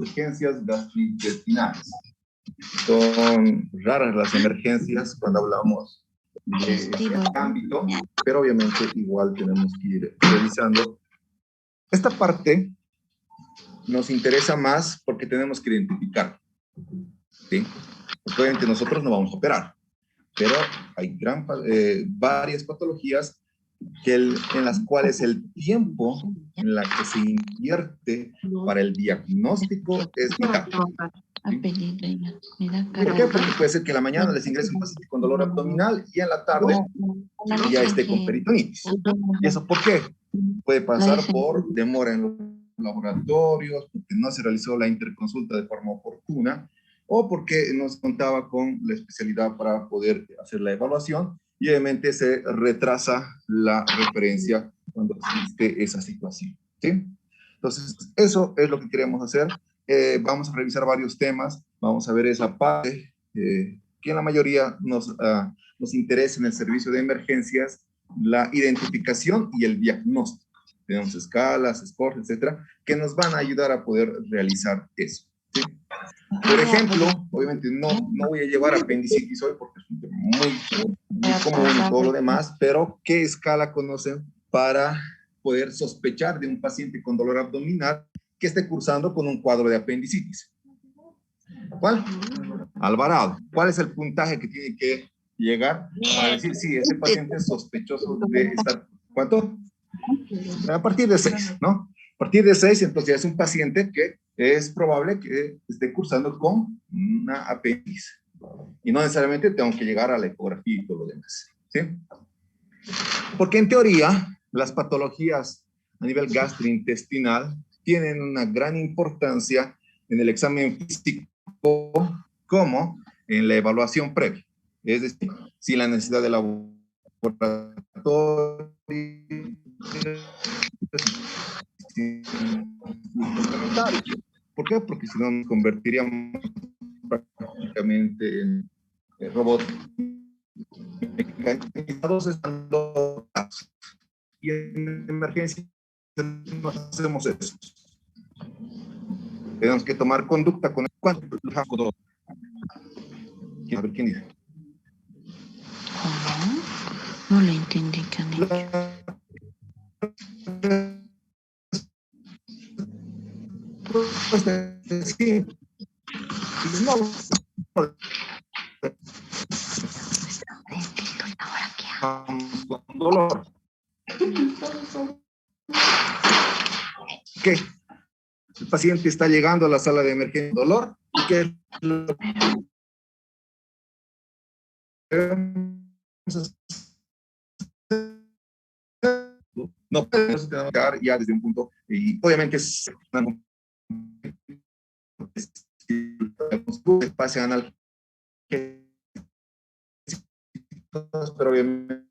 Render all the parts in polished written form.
urgencias gastrointestinales. Son raras las emergencias cuando hablamos de este ámbito, pero obviamente igual tenemos que ir revisando. Esta parte nos interesa más porque tenemos que identificar, ¿sí? Porque obviamente nosotros no vamos a operar, pero hay varias patologías en las cuales el tiempo en la que se invierte para el diagnóstico es vital. ¿Sí? ¿Por qué? Porque puede ser que en la mañana les ingrese un paciente con dolor abdominal y en la tarde ya esté con peritonitis. ¿Y eso por qué? Puede pasar por demora en los laboratorios, porque no se realizó la interconsulta de forma oportuna, o porque no se contaba con la especialidad para poder hacer la evaluación, y obviamente se retrasa la referencia cuando existe esa situación, ¿sí? Entonces, eso es lo que queremos hacer. Vamos a revisar varios temas, vamos a ver esa parte que en la mayoría nos interesa en el servicio de emergencias, la identificación y el diagnóstico. Tenemos escalas, scores, etcétera, que nos van a ayudar a poder realizar eso, ¿sí? Por ejemplo, obviamente no voy a llevar apendicitis hoy porque es un tema muy común y todo lo demás, pero ¿qué escala conocen para poder sospechar de un paciente con dolor abdominal que esté cursando con un cuadro de apendicitis? ¿Cuál? Alvarado. ¿Cuál es el puntaje que tiene que llegar para decir si ese paciente es sospechoso de estar? ¿Cuánto? A partir de 6, ¿no? A partir de 6, entonces ya es un paciente que es probable que esté cursando con una apéndice. Y no necesariamente tengo que llegar a la ecografía y todo lo demás, ¿sí? Porque en teoría, las patologías a nivel gastrointestinal tienen una gran importancia en el examen físico como en la evaluación previa. Es decir, si la necesidad de laboratorio, ¿por qué? Porque si no nos convertiríamos prácticamente en robots mecanizados estando y en emergencia no hacemos eso. Tenemos que tomar conducta con el cuánto. A ver quién dice. ¿Cómo? No lo entendí, Canello. Sí. No. Con dolor. ¿Qué? El paciente está llegando a la sala de emergencia con dolor y que no podemos llegar ya desde un punto y obviamente es pase anal, pero obviamente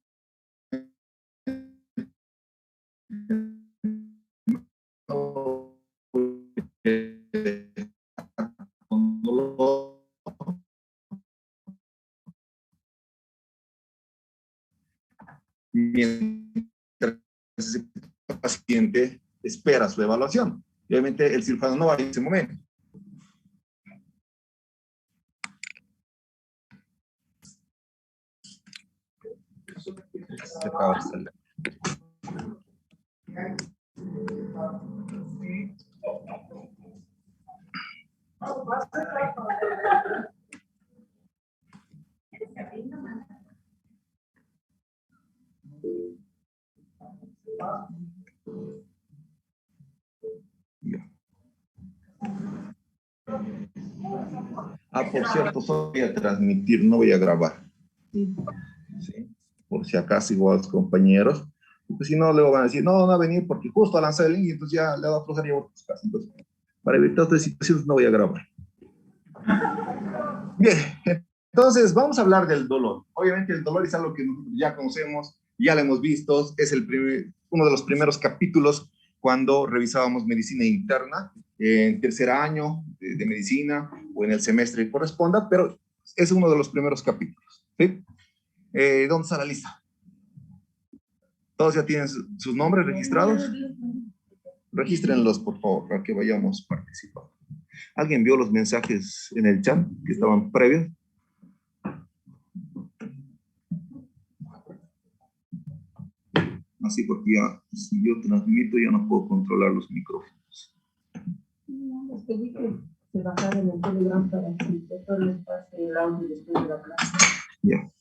con dolor mientras ese paciente espera su evaluación. Obviamente el cirujano no va en ese momento. Se acaba de salir. Por cierto, voy a transmitir, no voy a grabar. ¿Sí? Por si acaso igual los compañeros. Pues si no, luego van a decir, no va a venir porque justo a lanzar el link y entonces ya le va a aflojar y a otros casos. Entonces, para evitar otras situaciones no voy a grabar. Bien, entonces vamos a hablar del dolor. Obviamente el dolor es algo que ya conocemos, ya lo hemos visto, es uno de los primeros capítulos cuando revisábamos medicina interna, en tercer año de medicina o en el semestre que corresponda, pero es uno de los primeros capítulos, ¿sí? ¿Dónde está la lista? ¿Todos ya tienen sus nombres registrados? Regístrenlos, por favor, para que vayamos participando. ¿Alguien vio los mensajes en el chat que estaban previos? Así porque ya, si yo transmito, ya no puedo controlar los micrófonos. No, es que vi que se bajaron en el Telegram para que todo les pase el audio después de la clase. Ya.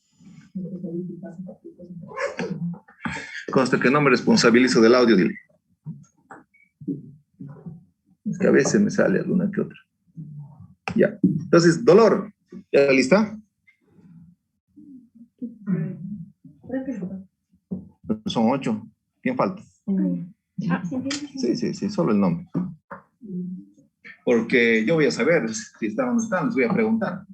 Consta que no me responsabilizo del audio, dile. Es que a veces me sale alguna que otra. Ya. Entonces, dolor. ¿Ya lista? Son 8. ¿Quién falta? Sí, solo el nombre. Porque yo voy a saber si están o no están, les voy a preguntar.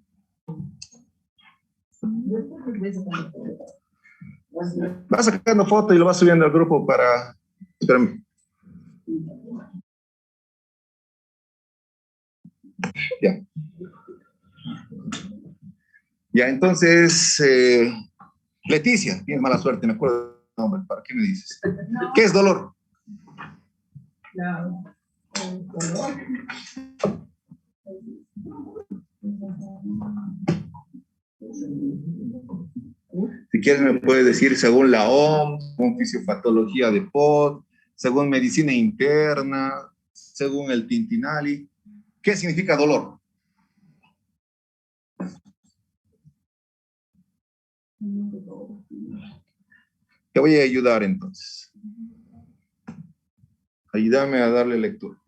Va sacando foto y lo va subiendo al grupo para... Espérame. Ya. Ya, entonces, Leticia, tienes mala suerte, me acuerdo del nombre, ¿para qué me dices? ¿Qué es dolor? Si quieres me puedes decir según la OMS, según fisiopatología de POD, según medicina interna, según el Tintinali. ¿Qué significa dolor? Te voy a ayudar entonces. Ayúdame a darle lectura.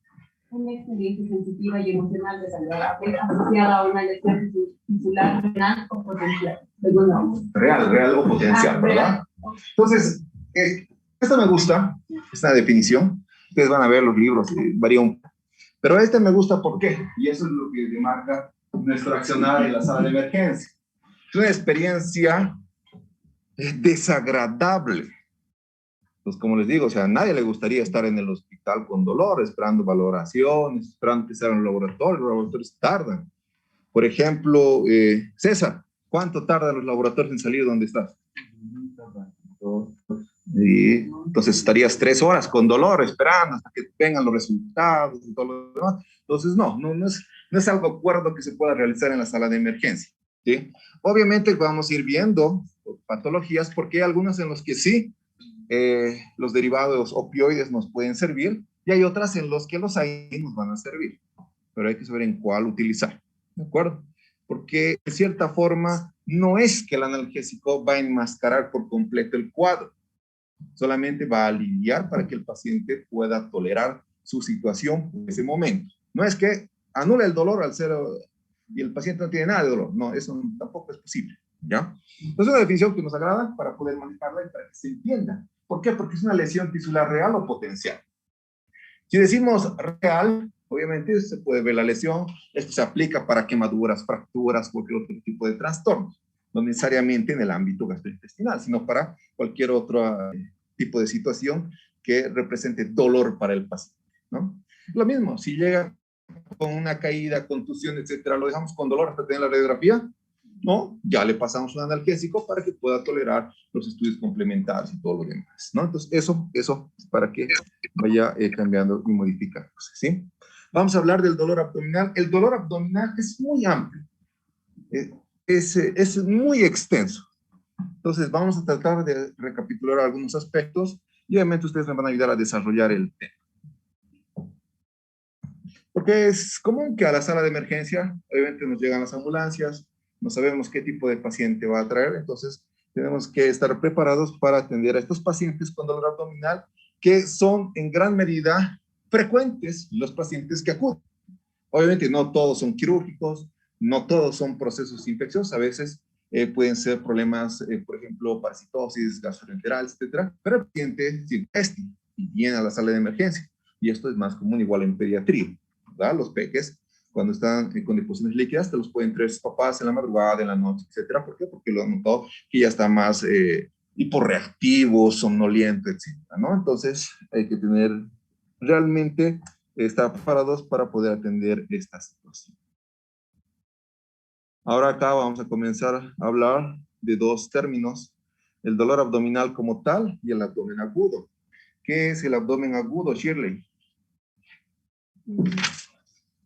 Una experiencia sensitiva y emocional desagradable asociada a una lesión tisular renal o potencial. Real o potencial, ¿verdad? Entonces, esta me gusta, esta definición. Ustedes van a ver los libros, varía un poco. Pero esta me gusta, ¿por qué? Y eso es lo que demarca nuestro accionar en la sala de emergencia. Es una experiencia desagradable. Pues como les digo, o sea, a nadie le gustaría estar en el hospital con dolor, esperando valoraciones, esperando que sean los laboratorios tardan. Por ejemplo, César, ¿cuánto tardan los laboratorios en salir donde estás? Y entonces estarías 3 horas con dolor esperando hasta que vengan los resultados y todo lo demás. Entonces no es algo cuerdo que se pueda realizar en la sala de emergencia, ¿sí? Obviamente vamos a ir viendo patologías porque hay algunas en las que sí los derivados opioides nos pueden servir y hay otras en las que los AINES nos van a servir, pero hay que saber en cuál utilizar, ¿de acuerdo? Porque de cierta forma no es que el analgésico va a enmascarar por completo el cuadro, solamente va a aliviar para que el paciente pueda tolerar su situación en ese momento. No es que anule el dolor al cero y el paciente no tiene nada de dolor, no, eso tampoco es posible, ¿ya? Entonces es una definición que nos agrada para poder manejarla y para que se entienda. ¿Por qué? Porque es una lesión tisular real o potencial. Si decimos real, obviamente se puede ver la lesión, esto se aplica para quemaduras, fracturas, cualquier otro tipo de trastornos, no necesariamente en el ámbito gastrointestinal, sino para cualquier otro tipo de situación que represente dolor para el paciente, ¿no? Lo mismo, si llega con una caída, contusión, etcétera, lo dejamos con dolor hasta tener la radiografía, ¿no? Ya le pasamos un analgésico para que pueda tolerar los estudios complementarios y todo lo demás, ¿no? Entonces, eso para que vaya cambiando y modificándose, ¿sí? Vamos a hablar del dolor abdominal. El dolor abdominal es muy amplio, es muy extenso. Entonces, vamos a tratar de recapitular algunos aspectos y obviamente ustedes me van a ayudar a desarrollar el tema. Porque es común que a la sala de emergencia, obviamente nos llegan las ambulancias, no sabemos qué tipo de paciente va a traer, entonces tenemos que estar preparados para atender a estos pacientes con dolor abdominal, que son en gran medida frecuentes los pacientes que acuden. Obviamente no todos son quirúrgicos, no todos son procesos infecciosos, a veces pueden ser problemas, por ejemplo, parasitosis, gastroenteral, etcétera, pero el paciente tiene este y viene a la sala de emergencia, y esto es más común igual en pediatría, ¿verdad? Los peques, cuando están con deposiciones líquidas, te los pueden traer sus papás en la madrugada, en la noche, etcétera. ¿Por qué? Porque lo han notado que ya está más hiporreactivo, somnoliento, etcétera, ¿no? Entonces hay que tener realmente estar preparados para poder atender esta situación. Ahora acá vamos a comenzar a hablar de 2 términos, el dolor abdominal como tal y el abdomen agudo. ¿Qué es el abdomen agudo, Shirley?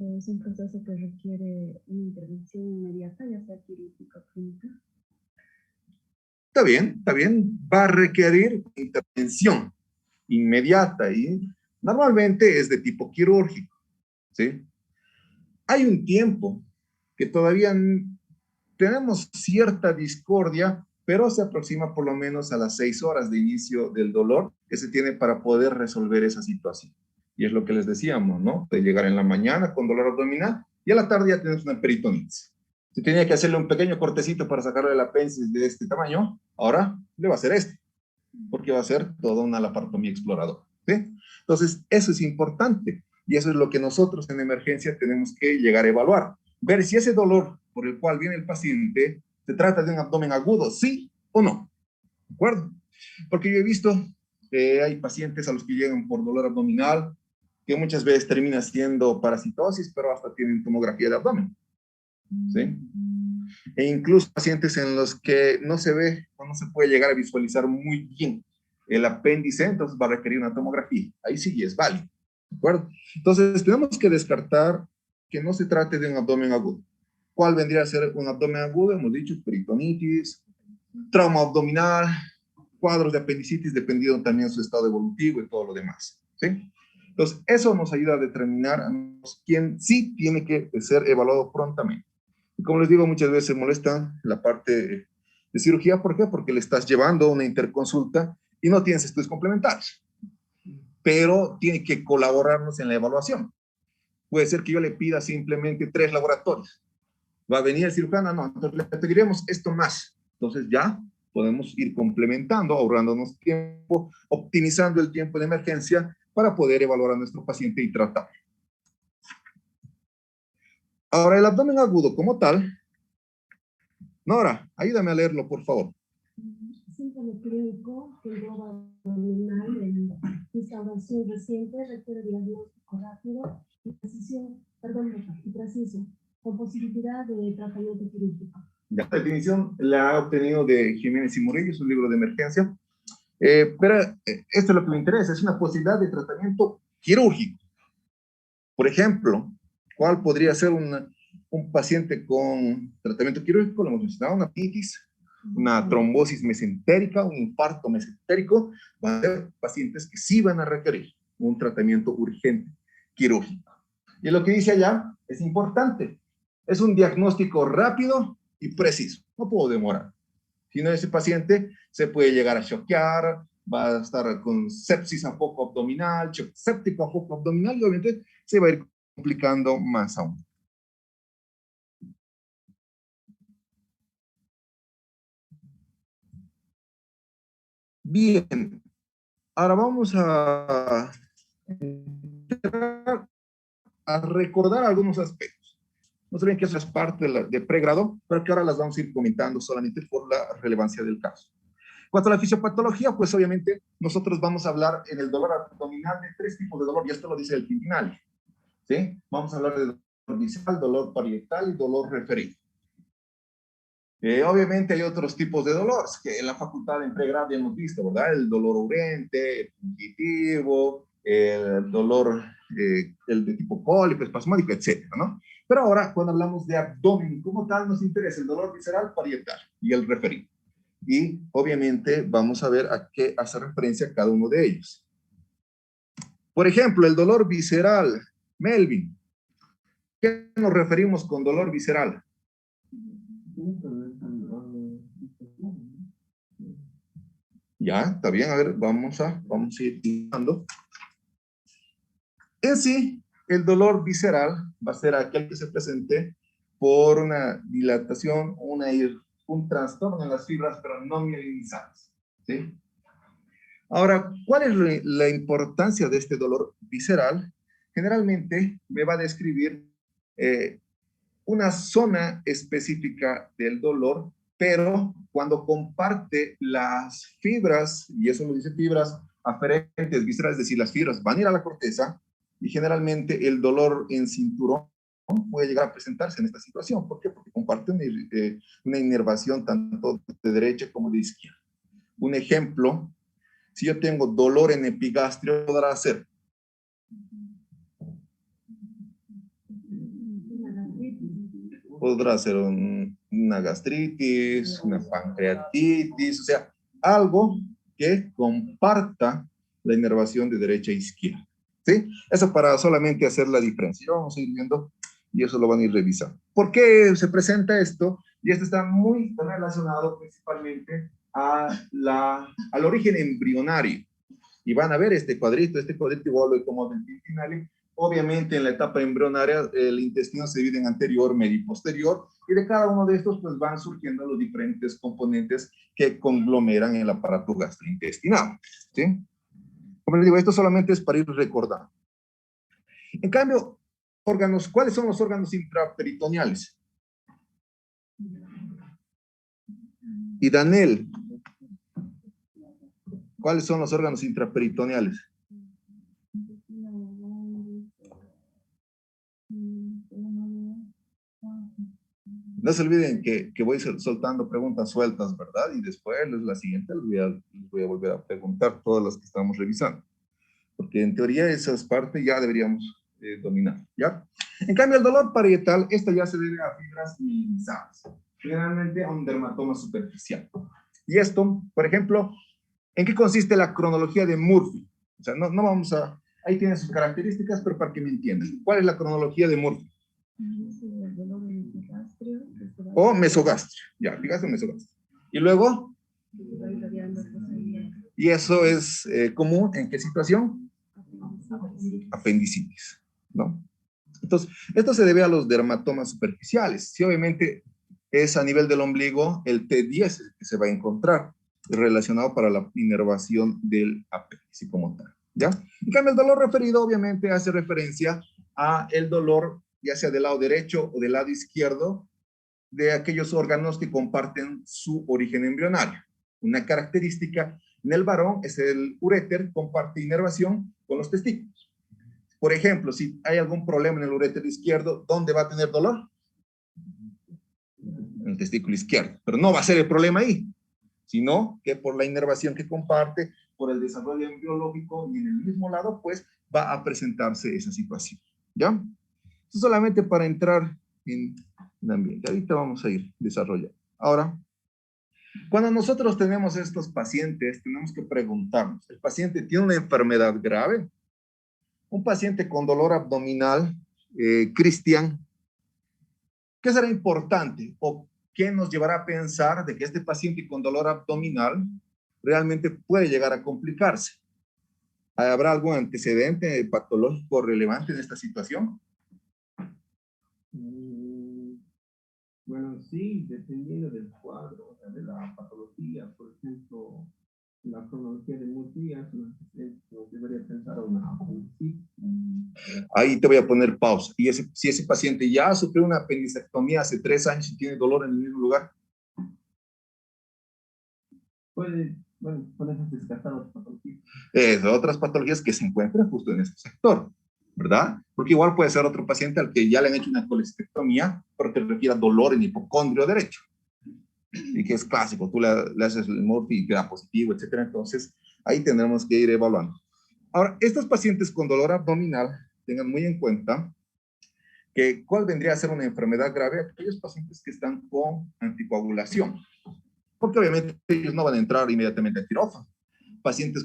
Es un proceso que requiere una intervención inmediata, ya sea quirúrgica o clínica. Está bien, va a requerir intervención inmediata y normalmente es de tipo quirúrgico, ¿sí? Hay un tiempo que todavía tenemos cierta discordia, pero se aproxima por lo menos a las 6 horas de inicio del dolor que se tiene para poder resolver esa situación. Y es lo que les decíamos, ¿no? De llegar en la mañana con dolor abdominal y a la tarde ya tienes una peritonitis. Si tenía que hacerle un pequeño cortecito para sacarle el apéndice de este tamaño, ahora le va a hacer este, porque va a ser toda una laparotomía exploradora, ¿sí? Entonces, eso es importante y eso es lo que nosotros en emergencia tenemos que llegar a evaluar. Ver si ese dolor por el cual viene el paciente se trata de un abdomen agudo, sí o no, ¿de acuerdo? Porque yo he visto que hay pacientes a los que llegan por dolor abdominal que muchas veces termina siendo parasitosis, pero hasta tienen tomografía de abdomen, ¿sí? E incluso pacientes en los que no se ve o no se puede llegar a visualizar muy bien el apéndice, entonces va a requerir una tomografía. Ahí sí es válido, ¿de acuerdo? Entonces tenemos que descartar que no se trate de un abdomen agudo. ¿Cuál vendría a ser un abdomen agudo? Hemos dicho peritonitis, trauma abdominal, cuadros de apendicitis, dependiendo también de su estado evolutivo y todo lo demás, ¿sí? Entonces, eso nos ayuda a determinar quién sí tiene que ser evaluado prontamente. Y como les digo, muchas veces molesta la parte de cirugía. ¿Por qué? Porque le estás llevando una interconsulta y no tienes estudios complementarios, pero tiene que colaborarnos en la evaluación. Puede ser que yo le pida simplemente 3 laboratorios. ¿Va a venir el cirujano? No, entonces le pediremos esto más. Entonces ya podemos ir complementando, ahorrándonos tiempo, optimizando el tiempo de emergencia para poder evaluar a nuestro paciente y tratar. Ahora, el abdomen agudo como tal. Nora, ayúdame a leerlo, por favor. Síntoma clínico que engloba abdominal en instauración reciente, requiere diagnóstico rápido y preciso, con posibilidad de tratamiento quirúrgico. La definición la ha obtenido de Jiménez y Murillo, es un libro de emergencia. Pero esto es lo que me interesa, es una posibilidad de tratamiento quirúrgico. Por ejemplo, ¿cuál podría ser un paciente con tratamiento quirúrgico? Lo hemos mencionado, una apendicitis, una trombosis mesentérica, un infarto mesentérico. Van a ser pacientes que sí van a requerir un tratamiento urgente quirúrgico. Y lo que dice allá es importante. Es un diagnóstico rápido y preciso. No puedo demorar. Si no, ese paciente se puede llegar a choquear, va a estar con sepsis a foco abdominal, shock séptico a foco abdominal y obviamente se va a ir complicando más aún. Bien, ahora vamos a recordar algunos aspectos. No saben que eso es parte de pregrado, pero que ahora las vamos a ir comentando solamente por la relevancia del caso. En cuanto a la fisiopatología, pues obviamente nosotros vamos a hablar en el dolor abdominal de 3 tipos de dolor, y esto lo dice el Quintinal, ¿sí? Vamos a hablar de dolor visceral, dolor parietal y dolor referido. Obviamente hay otros tipos de dolor que en la facultad en pregrado ya hemos visto, ¿verdad? El dolor urente, el fugitivo, el dolor el de tipo cólico, espasmódico, etcétera, ¿no? Pero ahora, cuando hablamos de abdomen como tal, nos interesa el dolor visceral, parietal y el referido. Y obviamente vamos a ver a qué hace referencia cada uno de ellos. Por ejemplo, el dolor visceral. Melvin, ¿qué nos referimos con dolor visceral? Ya, está bien, a ver, vamos a ir dando. En sí, el dolor visceral va a ser aquel que se presente por una dilatación, un trastorno en las fibras, pero no mielinizadas, ¿sí? Ahora, ¿cuál es la importancia de este dolor visceral? Generalmente me va a describir una zona específica del dolor, pero cuando comparte las fibras, y eso nos dice fibras aferentes viscerales, es decir, las fibras van a ir a la corteza, y generalmente el dolor en cinturón puede llegar a presentarse en esta situación. ¿Por qué? Porque comparte una inervación tanto de derecha como de izquierda. Un ejemplo, si yo tengo dolor en epigastrio, ¿qué podrá hacer? Podrá ser una gastritis, una pancreatitis, o sea, algo que comparta la inervación de derecha a izquierda. ¿Sí? Eso para solamente hacer la diferencia. Ya vamos a ir viendo y eso lo van a ir revisando. ¿Por qué se presenta esto? Y esto está muy relacionado principalmente al origen embrionario. Y van a ver este cuadrito igual lo como del finale. Obviamente en la etapa embrionaria el intestino se divide en anterior, medio y posterior, y de cada uno de estos pues van surgiendo los diferentes componentes que conglomeran el aparato gastrointestinal. ¿Sí? Como les digo, esto solamente es para ir recordando. En cambio, órganos, ¿cuáles son los órganos intraperitoneales? Y Daniel, ¿cuáles son los órganos intraperitoneales? No se olviden que voy soltando preguntas sueltas, ¿verdad? Y después, la siguiente, les voy a volver a preguntar todas las que estamos revisando. Porque en teoría esas partes ya deberíamos dominar, ¿ya? En cambio, el dolor parietal, esta ya se debe a fibras minimizadas, generalmente a un dermatoma superficial. Y esto, por ejemplo, ¿en qué consiste la cronología de Murphy? O sea, no vamos a... Ahí tiene sus características, pero para que me entiendan. ¿Cuál es la cronología de Murphy? O mesogastrio. Ya, fíjate mesogastrio. Y luego... Y eso es común, ¿en qué situación? Apendicitis, ¿no? Entonces, esto se debe a los dermatomas superficiales. Si obviamente es a nivel del ombligo, el T10 que se va a encontrar relacionado para la inervación del apéndice como tal, ¿ya? En cambio, el dolor referido obviamente hace referencia a el dolor, ya sea del lado derecho o del lado izquierdo, de aquellos órganos que comparten su origen embrionario. Una característica en el varón es el uréter, comparte inervación con los testículos. Por ejemplo, si hay algún problema en el uréter izquierdo, ¿dónde va a tener dolor? En el testículo izquierdo. Pero no va a ser el problema ahí, sino que por la inervación que comparte, por el desarrollo embriológico y en el mismo lado, pues va a presentarse esa situación. ¿Ya? Esto solamente para entrar en el ambiente. Ahorita vamos a ir desarrollando. Ahora, cuando nosotros tenemos estos pacientes, tenemos que preguntarnos, ¿el paciente tiene una enfermedad grave? Un paciente con dolor abdominal, Cristian, ¿qué será importante o qué nos llevará a pensar de que este paciente con dolor abdominal realmente puede llegar a complicarse? ¿Habrá algún antecedente patológico relevante en esta situación? Bueno, sí, dependiendo del cuadro, o sea, de la patología, por ejemplo, la cronología de Murphy nos debería pensar a una apendicitis. Ahí te voy a poner pausa. Y si ese paciente ya sufrió una apendicectomía hace 3 años y tiene dolor en el mismo lugar, puede, bueno, podemos descartar otras patologías. Otras patologías que se encuentran justo en ese sector, ¿verdad? Porque igual puede ser otro paciente al que ya le han hecho una colestectomía, pero que requiera dolor en hipocondrio derecho. Y que es clásico, tú le haces el Murphy y queda positivo, etcétera. Entonces, ahí tendremos que ir evaluando. Ahora, estos pacientes con dolor abdominal, tengan muy en cuenta que cuál vendría a ser una enfermedad grave, aquellos pacientes que están con anticoagulación, porque obviamente ellos no van a entrar inmediatamente al quirófano. Pacientes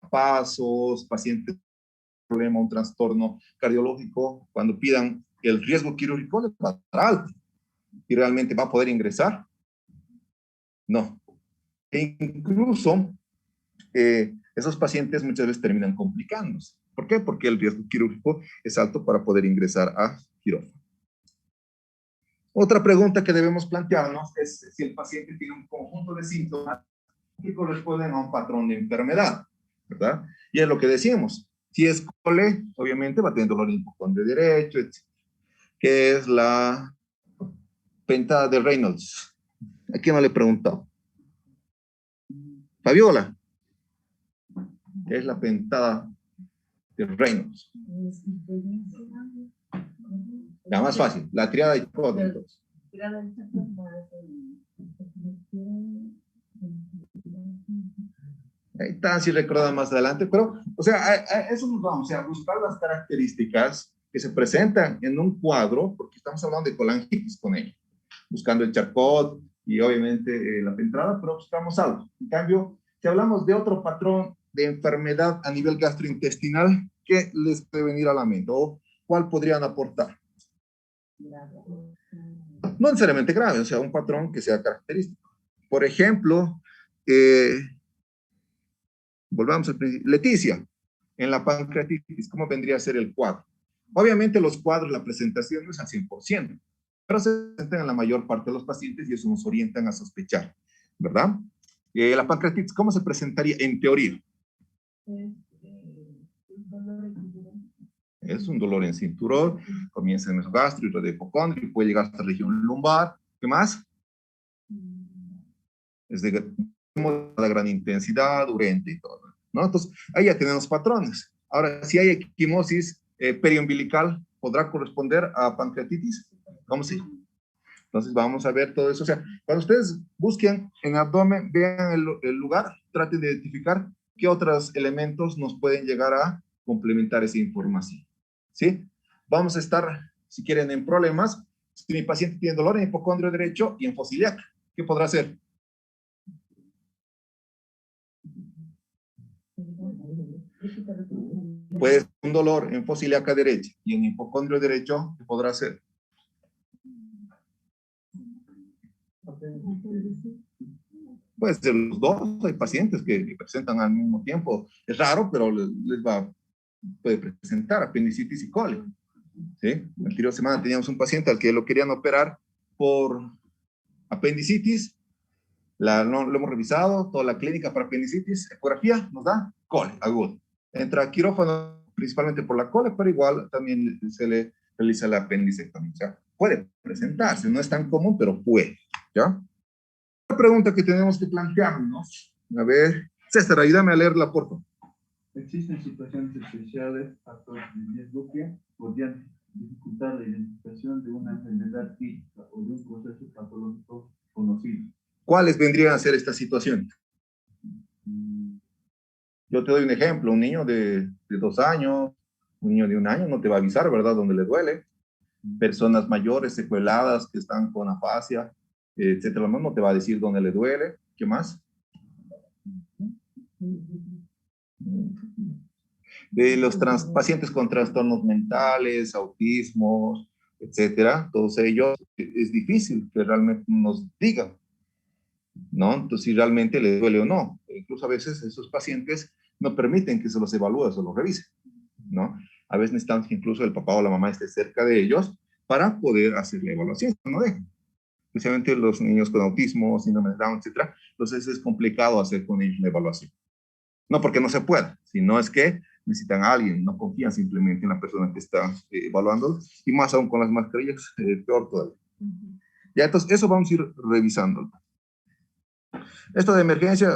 con pasos, pacientes con problema, un trastorno cardiológico, cuando pidan el riesgo quirúrgico les va a estar alto. ¿Y realmente va a poder ingresar? No. E incluso esos pacientes muchas veces terminan complicándose. ¿Por qué? Porque el riesgo quirúrgico es alto para poder ingresar a quirófano. Otra pregunta que debemos plantearnos es si el paciente tiene un conjunto de síntomas que corresponden a un patrón de enfermedad, ¿verdad? Y es lo que decíamos. Si es cole, obviamente va a tener dolor en hipocondrio derecho, etc. ¿Qué es la pentada de Reynolds? ¿A quién no le he preguntado? Fabiola. ¿Qué es la pentada de Reynolds? La más fácil, la triada de Chodron. Ahí está, si recuerdan más adelante, pero, o sea, a eso nos vamos, o sea, buscar las características que se presentan en un cuadro, porque estamos hablando de colangitis con ellos, buscando el Charcot y obviamente la entrada, pero buscamos algo. En cambio, si hablamos de otro patrón de enfermedad a nivel gastrointestinal, ¿qué les puede venir a la mente? ¿O cuál podrían aportar? No necesariamente grave, o sea, un patrón que sea característico. Por ejemplo, volvamos al principio. Leticia, en la pancreatitis, ¿cómo vendría a ser el cuadro? Obviamente los cuadros, la presentación no es al 100%, pero se presentan en la mayor parte de los pacientes y eso nos orientan a sospechar, ¿verdad? La pancreatitis, ¿cómo se presentaría en teoría? Es un dolor en cinturón, comienza en el gastro, irradia hipocondrio, puede llegar hasta la región lumbar. ¿Qué más? Es de gran intensidad, urente y todo, ¿no? Entonces, ahí ya tenemos patrones. Ahora, si hay equimosis periumbilical, ¿podrá corresponder a pancreatitis? ¿Cómo sí? Entonces, vamos a ver todo eso. O sea, cuando ustedes busquen en abdomen, vean el lugar, traten de identificar qué otros elementos nos pueden llegar a complementar esa información. ¿Sí? Vamos a estar, si quieren, en problemas. Si mi paciente tiene dolor en hipocondrio derecho y en fosiliaca, ¿qué podrá hacer? Pues un dolor en fosiliaca derecha y en hipocondrio derecho, ¿qué podrá hacer? Pues de los dos hay pacientes que presentan al mismo tiempo. Es raro, pero puede presentar apendicitis y cólico. ¿Sí? La anterior semana teníamos un paciente al que lo querían operar por apendicitis. Lo hemos revisado, toda la clínica para apendicitis, ecografía nos da cole agudo. Entra a quirófano principalmente por la cole, pero igual también se le realiza la apendicectomía. O sea, puede presentarse, no es tan común, pero puede. ¿Ya? La pregunta que tenemos que plantearnos, a ver, César, ayúdame a leerla, por favor. Existen situaciones especiales, factores de riesgo que podrían dificultar la identificación de una enfermedad física o de un proceso patológico conocido. ¿Cuáles vendrían a ser estas situaciones? Yo te doy un ejemplo, un niño de 2 años, un niño de 1 año no te va a avisar, ¿verdad?, dónde le duele. Personas mayores, secueladas, que están con afasia, etcétera, no te va a decir dónde le duele. ¿Qué más? De los pacientes con trastornos mentales, autismos, etcétera, todos ellos, es difícil que realmente nos digan, ¿no? Entonces, si realmente le duele o no. Incluso a veces esos pacientes no permiten que se los evalúe, se los revise, ¿no? A veces necesitan que incluso el papá o la mamá esté cerca de ellos para poder hacer la evaluación, no dejan. Especialmente los niños con autismo, síndrome de Down, etcétera. Entonces es complicado hacer con ellos la evaluación. No porque no se pueda, sino es que necesitan a alguien, no confían simplemente en la persona que está evaluando, y más aún con las mascarillas, peor todavía. Ya, entonces eso vamos a ir revisando. Esto de emergencia,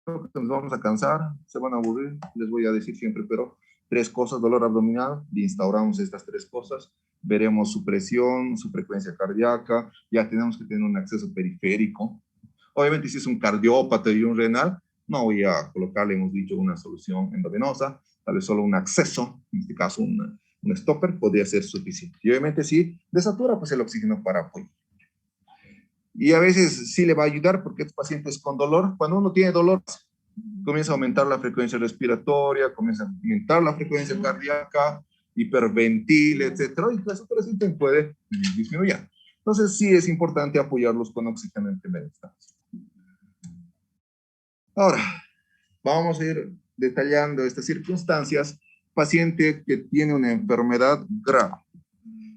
creo que nos vamos a cansar, se van a aburrir, les voy a decir siempre, pero 3 cosas: dolor abdominal, instauramos estas 3 cosas, veremos su presión, su frecuencia cardíaca, ya tenemos que tener un acceso periférico. Obviamente, si es un cardiópata y un renal, no voy a colocarle, hemos dicho, una solución endovenosa, tal vez solo un acceso, en este caso un stopper, podría ser suficiente. Y obviamente si desatura, pues el oxígeno para apoyo. Y a veces sí le va a ayudar porque estos pacientes con dolor, cuando uno tiene dolor, comienza a aumentar la frecuencia respiratoria, comienza a aumentar la frecuencia cardíaca, hiperventila, etcétera, y eso puede disminuir. Entonces sí es importante apoyarlos con oxígeno en primera instancia. Ahora, vamos a ir detallando estas circunstancias. Paciente que tiene una enfermedad grave.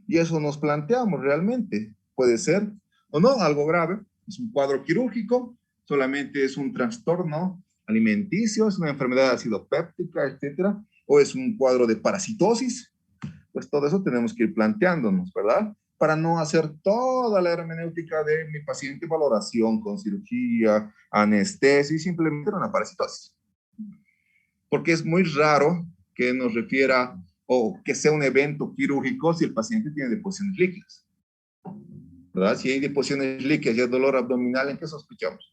Y eso nos planteamos realmente. Puede ser o no algo grave. Es un cuadro quirúrgico, solamente es un trastorno alimenticio, es una enfermedad de ácido péptica, etcétera, o es un cuadro de parasitosis. Pues todo eso tenemos que ir planteándonos, ¿verdad? Para no hacer toda la hermenéutica de mi paciente, valoración con cirugía, anestesia y simplemente una parasitosis. Porque es muy raro que nos refiera o que sea un evento quirúrgico si el paciente tiene deposiciones líquidas, ¿verdad? Si hay deposiciones líquidas y hay dolor abdominal, ¿en qué sospechamos?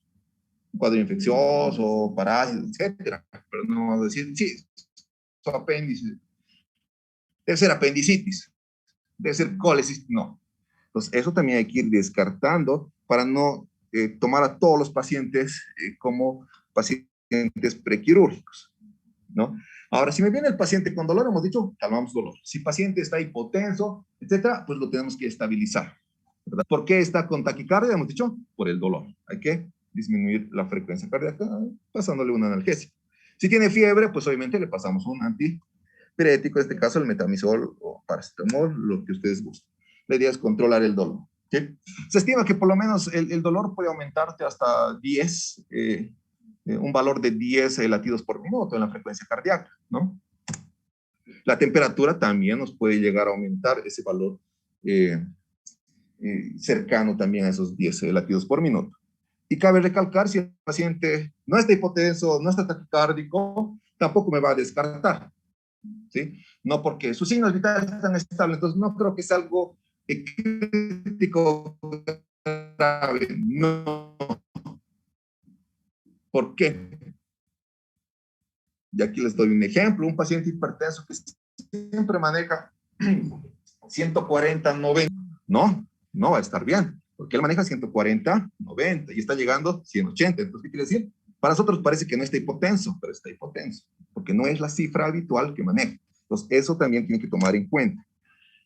Un cuadro infeccioso, parásitos, etcétera. Pero no vamos a decir, sí, su apéndice. debe ser apendicitis, debe ser colecistitis, no. Entonces, eso también hay que ir descartando para no tomar a todos los pacientes como pacientes prequirúrgicos, ¿no? Ahora, si me viene el paciente con dolor, hemos dicho, calmamos dolor. Si el paciente está hipotenso, etcétera, pues lo tenemos que estabilizar, ¿verdad? ¿Por qué está con taquicardia? Hemos dicho, por el dolor. Hay que disminuir la frecuencia cardíaca pasándole un analgésico. Si tiene fiebre, pues obviamente le pasamos un antipirético, en este caso el metamizol o paracetamol, lo que ustedes gusten. La idea es controlar el dolor, ¿sí? Se estima que por lo menos el dolor puede aumentarte hasta 10, un valor de 10 latidos por minuto en la frecuencia cardíaca, ¿no? La temperatura también nos puede llegar a aumentar ese valor cercano también a esos 10 latidos por minuto. Y cabe recalcar, si el paciente no está hipotenso, no está taquicárdico, tampoco me va a descartar, ¿sí? No porque sus signos vitales están estables, entonces no creo que es algo crítico grave, no. ¿Por qué? Y aquí les doy un ejemplo, un paciente hipertenso que siempre maneja 140, 90, no va a estar bien, porque él maneja 140, 90 y está llegando 180. Entonces, ¿qué quiere decir? Para nosotros parece que no está hipotenso, pero está hipotenso, porque no es la cifra habitual que maneja. Entonces, eso también tiene que tomar en cuenta.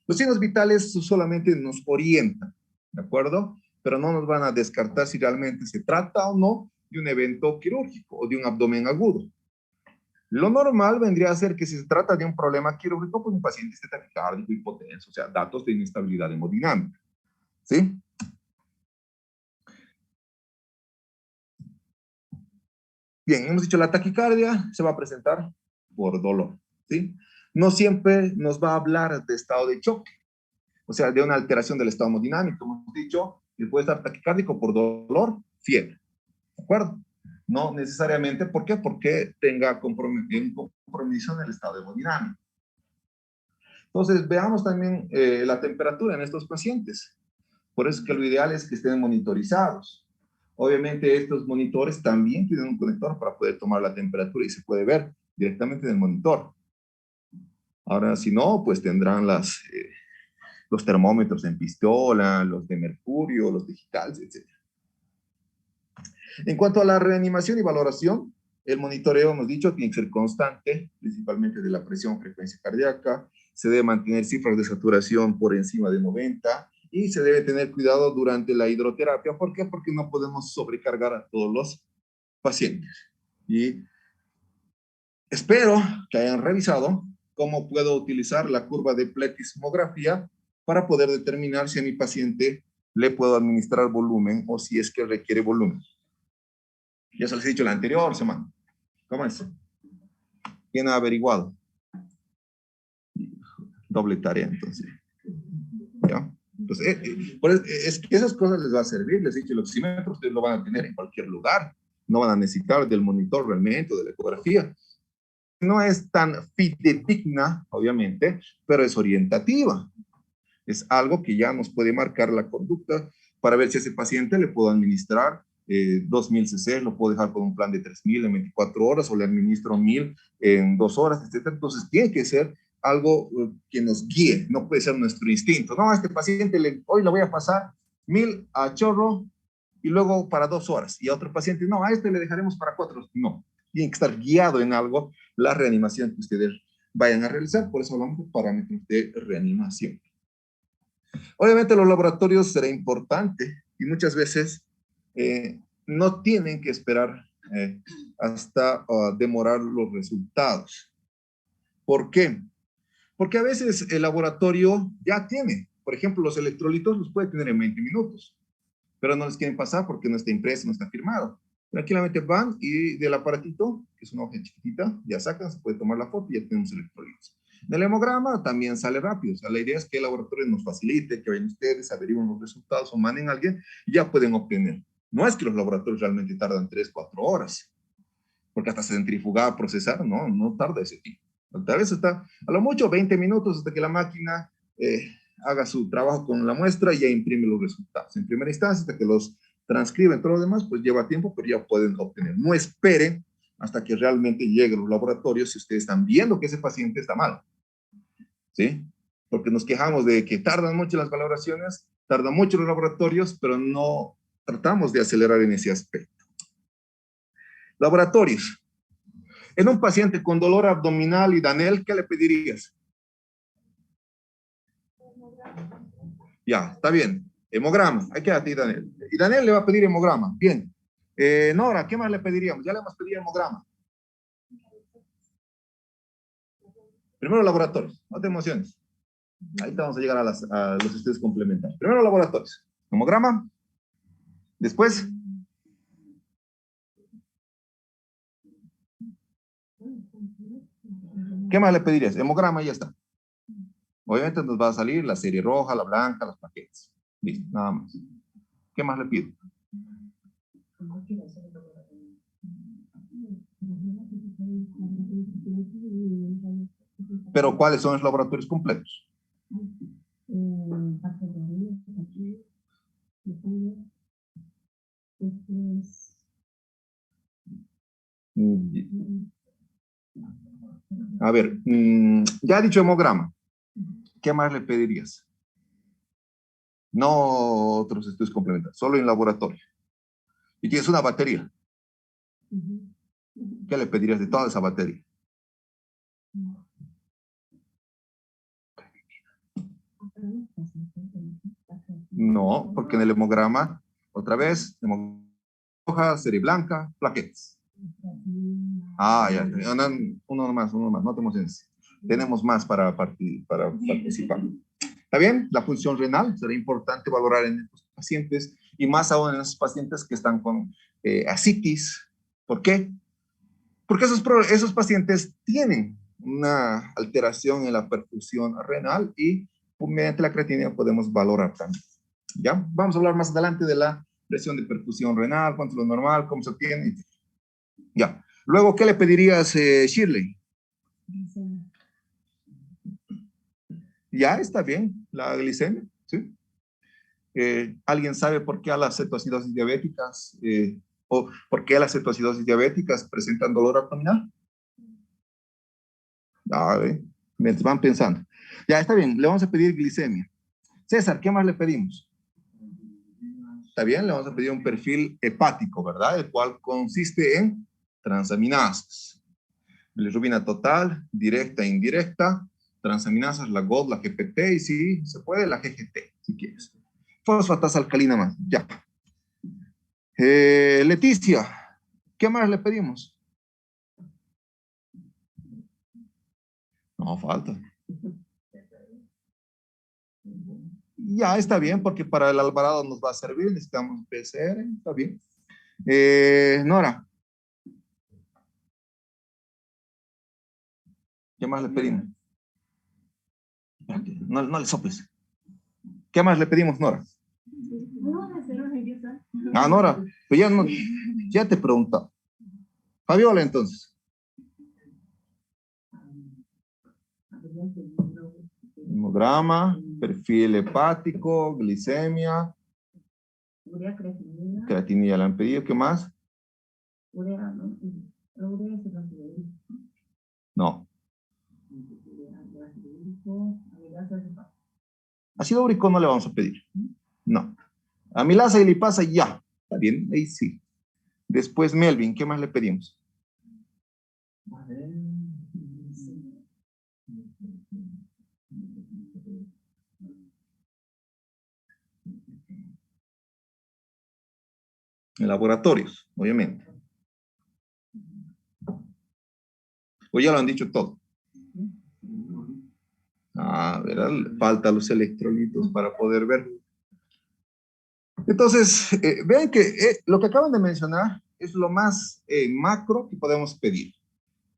Los signos vitales solamente nos orientan, ¿de acuerdo? Pero no nos van a descartar si realmente se trata o no de un evento quirúrgico o de un abdomen agudo. Lo normal vendría a ser que si se trata de un problema quirúrgico, pues un paciente esté taquicárdico, hipotenso, o sea, datos de inestabilidad hemodinámica, ¿sí? Bien, hemos dicho la taquicardia se va a presentar por dolor, ¿sí? No siempre nos va a hablar de estado de choque, o sea, de una alteración del estado hemodinámico. Hemos dicho que puede estar taquicárdico por dolor, fiebre, ¿de acuerdo? No necesariamente, ¿por qué? Porque tenga un compromiso en el estado hemodinámico. Entonces, veamos también la temperatura en estos pacientes. Por eso es que lo ideal es que estén monitorizados. Obviamente, estos monitores también tienen un conector para poder tomar la temperatura y se puede ver directamente en el monitor. Ahora, si no, pues tendrán los termómetros en pistola, los de mercurio, los digitales, etc. En cuanto a la reanimación y valoración, el monitoreo, hemos dicho, tiene que ser constante, principalmente de la presión, frecuencia cardíaca. Se debe mantener cifras de saturación por encima de 90 y se debe tener cuidado durante la hidroterapia. ¿Por qué? Porque no podemos sobrecargar a todos los pacientes. Y espero que hayan revisado cómo puedo utilizar la curva de pletismografía para poder determinar si a mi paciente le puedo administrar volumen o si es que requiere volumen. Ya se les he dicho la anterior semana. ¿Cómo es? ¿Quién ha averiguado? Doble tarea, entonces. ¿Ya? Entonces, es que esas cosas les va a servir. Les he dicho, el oxímetro ustedes lo van a tener en cualquier lugar. No van a necesitar del monitor realmente o de la ecografía. No es tan fidedigna, obviamente, pero es orientativa. Es algo que ya nos puede marcar la conducta para ver si a ese paciente le puedo administrar 2.000 cc, lo puedo dejar con un plan de 3.000 en 24 horas o le administro 1.000 en 2 horas, etc. Entonces tiene que ser algo que nos guíe, no puede ser nuestro instinto. No, a este paciente hoy le voy a pasar 1.000 a chorro y luego para 2 horas. Y a otro paciente, no, a este le dejaremos para 4. No, tiene que estar guiado en algo la reanimación que ustedes vayan a realizar. Por eso hablamos de parámetros de reanimación. Obviamente los laboratorios será importante y muchas veces no tienen que esperar hasta demorar los resultados. ¿Por qué? Porque a veces el laboratorio ya tiene, por ejemplo, los electrolitos los puede tener en 20 minutos, pero no les quieren pasar porque no está impreso, no está firmado. Tranquilamente van y del aparatito, que es una hoja chiquitita, ya sacan, se puede tomar la foto y ya tenemos electrolitos. Del hemograma también sale rápido. O sea, la idea es que el laboratorio nos facilite, que vayan ustedes, averigüen los resultados o manden a alguien y ya pueden obtener. No es que los laboratorios realmente tardan 3, 4 horas, porque hasta centrifugar, procesar, no tarda ese tiempo. Tal vez está a lo mucho 20 minutos hasta que la máquina haga su trabajo con la muestra y ya imprime los resultados. En primera instancia, hasta que los transcriben, todo lo demás, pues lleva tiempo, pero ya pueden obtener. No esperen hasta que realmente lleguen los laboratorios si ustedes están viendo que ese paciente está mal. ¿sí? Porque nos quejamos de que tardan mucho las valoraciones, tardan mucho los laboratorios, pero no tratamos de acelerar en ese aspecto. Laboratorios. En un paciente con dolor abdominal y Daniel, ¿qué le pedirías? Ya, está bien. Hemograma. Ahí quédate, Daniel. Y Daniel le va a pedir hemograma. Bien. Nora, ¿qué más le pediríamos? Ya le hemos pedido hemograma. Primero laboratorios. No te emociones. Ahí vamos a llegar a los estudios complementarios. Primero laboratorios. Hemograma. Después. ¿Qué más le pedirías? Hemograma y ya está. Obviamente nos va a salir la serie roja, la blanca, las plaquetas. Listo, nada más. ¿Qué más le pido? Pero ¿cuáles son los laboratorios completos? A ver, ya ha dicho hemograma. ¿Qué más le pedirías? No otros estudios complementarios, solo en laboratorio. Y tienes una batería. ¿Qué le pedirías de toda esa batería? No, porque en el hemograma, otra vez, roja, serie blanca, plaquetas. Ah, ya, uno más, no te emociones. Tenemos más para participar. ¿Está bien? La función renal será importante valorar en estos pacientes y más aún en esos pacientes que están con ascitis. ¿Por qué? Porque esos pacientes tienen una alteración en la perfusión renal y mediante la creatinina podemos valorar también. ¿Ya? Vamos a hablar más adelante de la presión de perfusión renal, cuánto es lo normal, cómo se obtiene. Ya. Luego, ¿qué le pedirías, Shirley? Ya está bien, la glicemia, ¿sí? ¿Alguien sabe por qué a las cetoacidosis diabéticas o por qué las cetoacidosis diabéticas presentan dolor abdominal? A ver, mientras van pensando. Ya está bien, le vamos a pedir glicemia. César, ¿qué más le pedimos? Está bien, le vamos a pedir un perfil hepático, ¿verdad? El cual consiste en transaminasas. Bilirrubina total, directa e indirecta, transaminasas, la GOT, la GPT y si se puede, la GGT, si quieres. Fosfatasa alcalina más, ya. Leticia, ¿qué más le pedimos? No, falta. Ya, está bien, porque para el Alvarado nos va a servir, necesitamos PCR, está bien. Nora. ¿Qué más le pedimos? No le soples. ¿Qué más le pedimos, Nora? Ah, Nora, pues ya te pregunto. Fabiola, entonces. Hemograma, perfil hepático, glicemia. Creatinina le han pedido. ¿Qué más? No. Ácido úrico no le vamos a pedir. No. Amilasa y lipasa ya. Está bien, ahí sí. Después Melvin, ¿qué más le pedimos? En laboratorios, obviamente. O ya lo han dicho todo. A ver, falta los electrolitos para poder ver. Entonces, vean que lo que acaban de mencionar es lo más macro que podemos pedir.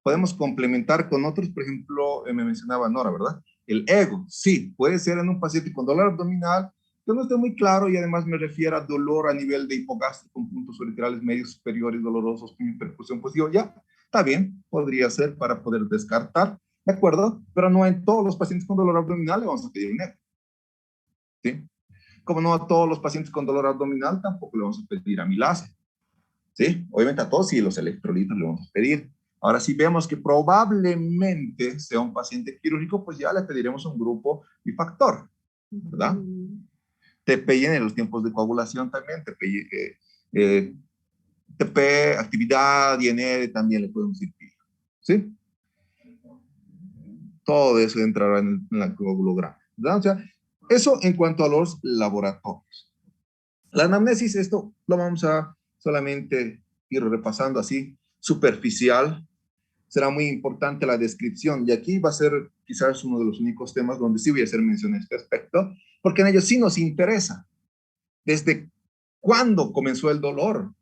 Podemos complementar con otros, por ejemplo, me mencionaba Nora, ¿verdad? El ego, sí, puede ser en un paciente con dolor abdominal, que no esté muy claro y además me refiero a dolor a nivel de hipogástrico con puntos ureterales medios superiores dolorosos con hiperfusión positiva. Ya, está bien, podría ser para poder descartar, ¿de acuerdo? Pero no en todos los pacientes con dolor abdominal le vamos a pedir un ego, ¿sí? Como no a todos los pacientes con dolor abdominal tampoco le vamos a pedir amilasa, ¿sí? Obviamente a todos sí los electrolitos le vamos a pedir, Ahora, si vemos que probablemente sea un paciente quirúrgico, pues ya le pediremos un grupo bifactor, ¿verdad? TPI en los tiempos de coagulación también, TP, actividad, INR, también le podemos decir PIL, ¿sí? Todo eso entrará en la coagulograma, ¿verdad? O sea, eso en cuanto a los laboratorios. La anamnesis, esto lo vamos a solamente ir repasando así, superficial. Será muy importante la descripción, y aquí va a ser quizás uno de los únicos temas donde sí voy a hacer mención a este aspecto, porque en ello sí nos interesa. ¿Desde cuándo comenzó el dolor?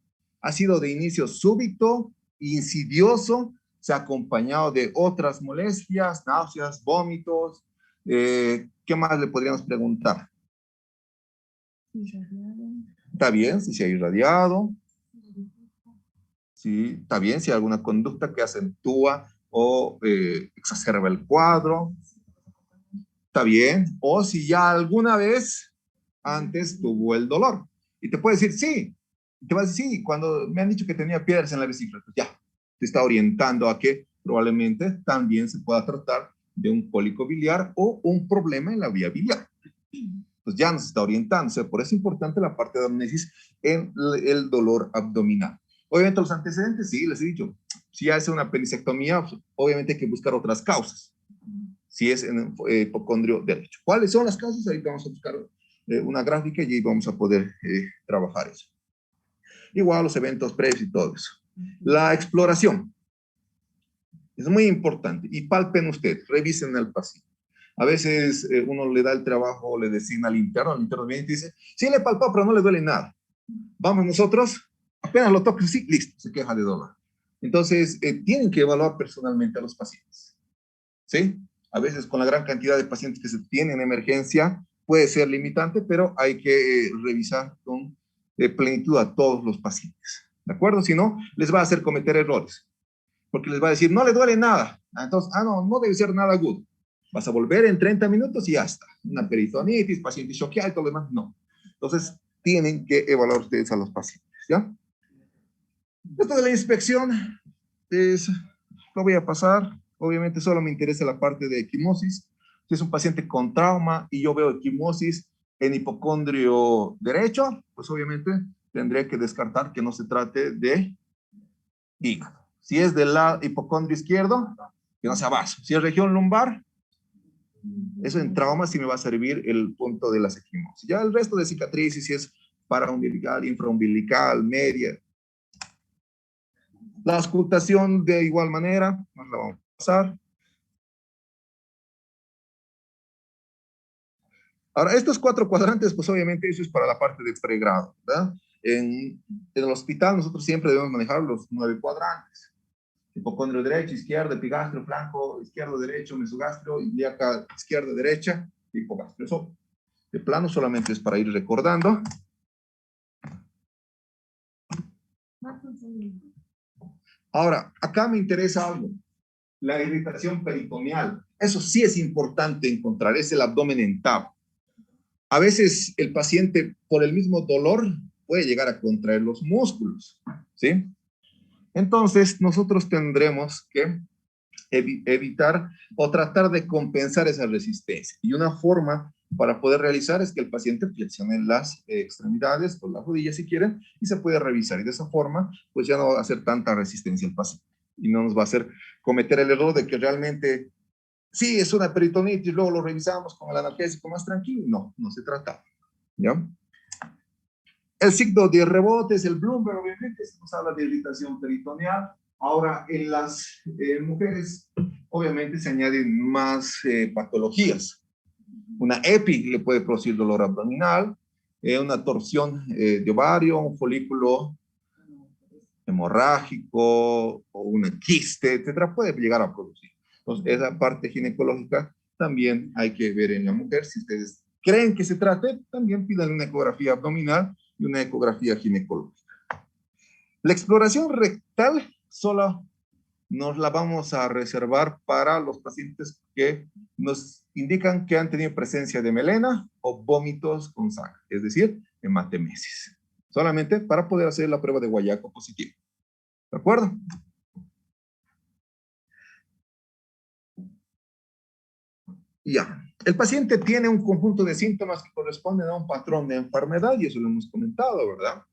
Ha sido de inicio súbito, insidioso, se ha acompañado de otras molestias, náuseas, vómitos. ¿Qué más le podríamos preguntar? ¿Está bien si se ha irradiado? ¿Sí? ¿Está bien si hay alguna conducta que acentúa o exacerba el cuadro? ¿Está bien? O si ya alguna vez antes tuvo el dolor. Y te puede decir, sí. Te va a decir, sí, cuando me han dicho que tenía piedras en la vesícula, pues ya, te está orientando a que probablemente también se pueda tratar de un cólico biliar o un problema en la vía biliar. Pues ya nos está orientando. O sea, por eso es importante la parte de amnesis en el dolor abdominal. Obviamente los antecedentes, sí, les he dicho, si hace una apendicectomía, pues, obviamente hay que buscar otras causas. Si es en hipocondrio derecho. ¿Cuáles son las causas? Ahí vamos a buscar una gráfica y ahí vamos a poder trabajar eso. Igual los eventos previos y todo eso. La exploración es muy importante y palpen ustedes, revisen al paciente. A veces uno le da el trabajo, le designa al interno viene y dice, sí le palpó, pero no le duele nada. Vamos nosotros, apenas lo toca, sí, listo, se queja de dolor. Entonces, tienen que evaluar personalmente a los pacientes. ¿Sí? A veces con la gran cantidad de pacientes que se tienen en emergencia puede ser limitante, pero hay que revisar con plenitud a todos los pacientes. ¿De acuerdo? Si no, les va a hacer cometer errores. Porque les va a decir, no le duele nada. Entonces, no, no debe ser nada agudo. Vas a volver en 30 minutos y ya está. Una peritonitis, paciente choqueado y todo lo demás, no. Entonces, tienen que evaluar ustedes a los pacientes, ¿ya? Esto de la inspección, lo voy a pasar. Obviamente solo me interesa la parte de equimosis. Si es un paciente con trauma y yo veo equimosis en hipocondrio derecho, pues obviamente tendré que descartar que no se trate de hígado. Si es del lado hipocondrio izquierdo, que no sea vaso. Si es región lumbar, eso en trauma sí me va a servir el punto de las equimosis. Ya el resto de cicatrices, si es paraumbilical, infraumbilical, media. La auscultación de igual manera, nos la vamos a pasar. Ahora, estos 4 cuadrantes, pues obviamente eso es para la parte de pregrado, ¿verdad? En el hospital nosotros siempre debemos manejar los 9 cuadrantes. Hipocondrio derecho, izquierdo, epigastrio, flanco, izquierdo, derecho, mesogastrio, ilíaca, izquierda, derecha, hipogastrio. Eso de plano solamente es para ir recordando. Ahora, acá me interesa algo. La irritación peritoneal. Eso sí es importante encontrar, es el abdomen en TAP. A veces el paciente, por el mismo dolor, puede llegar a contraer los músculos, ¿sí? Entonces, nosotros tendremos que evitar o tratar de compensar esa resistencia. Y una forma para poder realizar es que el paciente flexione las extremidades o las rodillas si quieren y se puede revisar. Y de esa forma, pues ya no va a hacer tanta resistencia el paciente. Y no nos va a hacer cometer el error de que realmente, sí, es una peritonitis, luego lo revisamos con el analgésico más tranquilo. No, no se trata. ¿Ya? El signo de rebote es el Bloomberg, obviamente, se nos habla de irritación peritoneal. Ahora, en las mujeres, obviamente, se añaden más patologías. Una EPI le puede producir dolor abdominal, una torsión de ovario, un folículo hemorrágico o una quiste, etcétera, puede llegar a producir. Entonces, esa parte ginecológica también hay que ver en la mujer. Si ustedes creen que se trate, también pidan una ecografía abdominal y una ecografía ginecológica. La exploración rectal solo nos la vamos a reservar para los pacientes que nos indican que han tenido presencia de melena o vómitos con sangre, es decir, hematemesis. Solamente para poder hacer la prueba de guayaco positivo. ¿De acuerdo? Ya. El paciente tiene un conjunto de síntomas que corresponden a un patrón de enfermedad y eso lo hemos comentado, ¿verdad?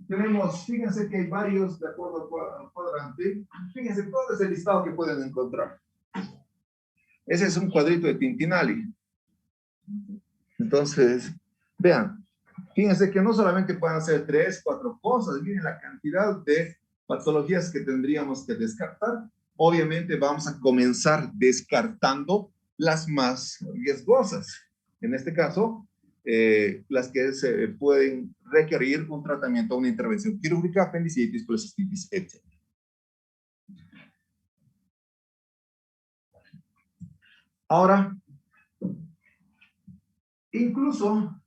Tenemos, fíjense que hay varios, de acuerdo al cuadrante, fíjense todo ese listado que pueden encontrar. Ese es un cuadrito de Tintinali. Entonces, vean, fíjense que no solamente pueden ser 3, 4 cosas, miren la cantidad de patologías que tendríamos que descartar. Obviamente vamos a comenzar descartando las más riesgosas. En este caso, las que se pueden requerir un tratamiento, una intervención quirúrgica, apendicitis, colecistitis, etc. Ahora, incluso,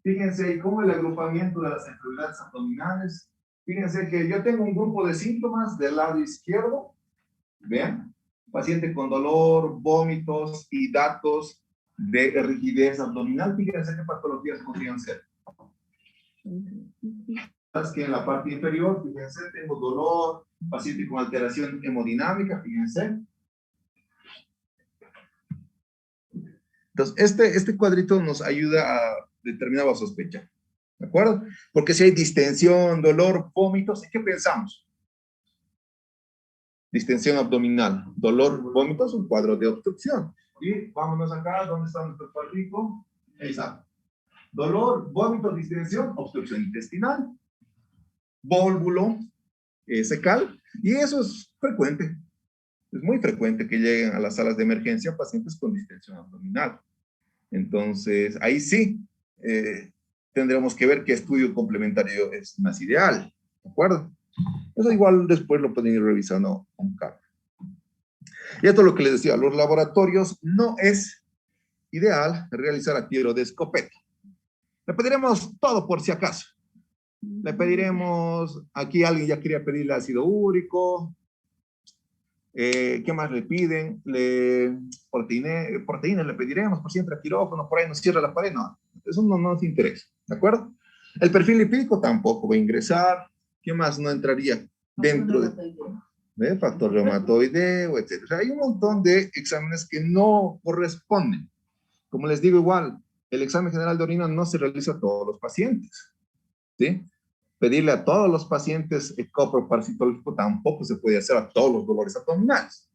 fíjense cómo el agrupamiento de las enfermedades abdominales. Fíjense que yo tengo un grupo de síntomas del lado izquierdo. Vean, paciente con dolor, vómitos y datos de rigidez abdominal. Fíjense qué patologías podrían ser. Es que en la parte inferior, fíjense, tengo dolor, paciente con alteración hemodinámica, fíjense. Entonces, este cuadrito nos ayuda a determinar la sospecha, ¿de acuerdo? Porque si hay distensión, dolor, vómitos, ¿qué pensamos? Distensión abdominal, dolor, vómitos, un cuadro de obstrucción. Y vámonos acá, ¿dónde está nuestro cuadrito? Ahí está. Dolor, vómitos, distensión, obstrucción intestinal, vólvulo secal, y eso es frecuente. Es muy frecuente que lleguen a las salas de emergencia pacientes con distensión abdominal. Entonces, ahí sí, tendremos que ver qué estudio complementario es más ideal, ¿de acuerdo? Eso igual después lo pueden ir revisando con calma. Y esto es lo que les decía, los laboratorios no es ideal realizar a tiro de escopeta. Le pediremos todo por si acaso. Le pediremos, aquí alguien ya quería pedirle ácido úrico. ¿Qué más le piden? Proteínas le pediremos por si entra quirófano, por ahí nos cierra la pared. No, eso no nos interesa, ¿de acuerdo? El perfil lipídico tampoco va a ingresar. ¿Qué más no entraría dentro de factor reumatoideo, etcétera? O sea, hay un montón de exámenes que no corresponden. Como les digo, igual, el examen general de orina no se realiza a todos los pacientes, ¿sí? Pedirle a todos los pacientes ecoproparasitológico tampoco se puede hacer a todos los dolores abdominales,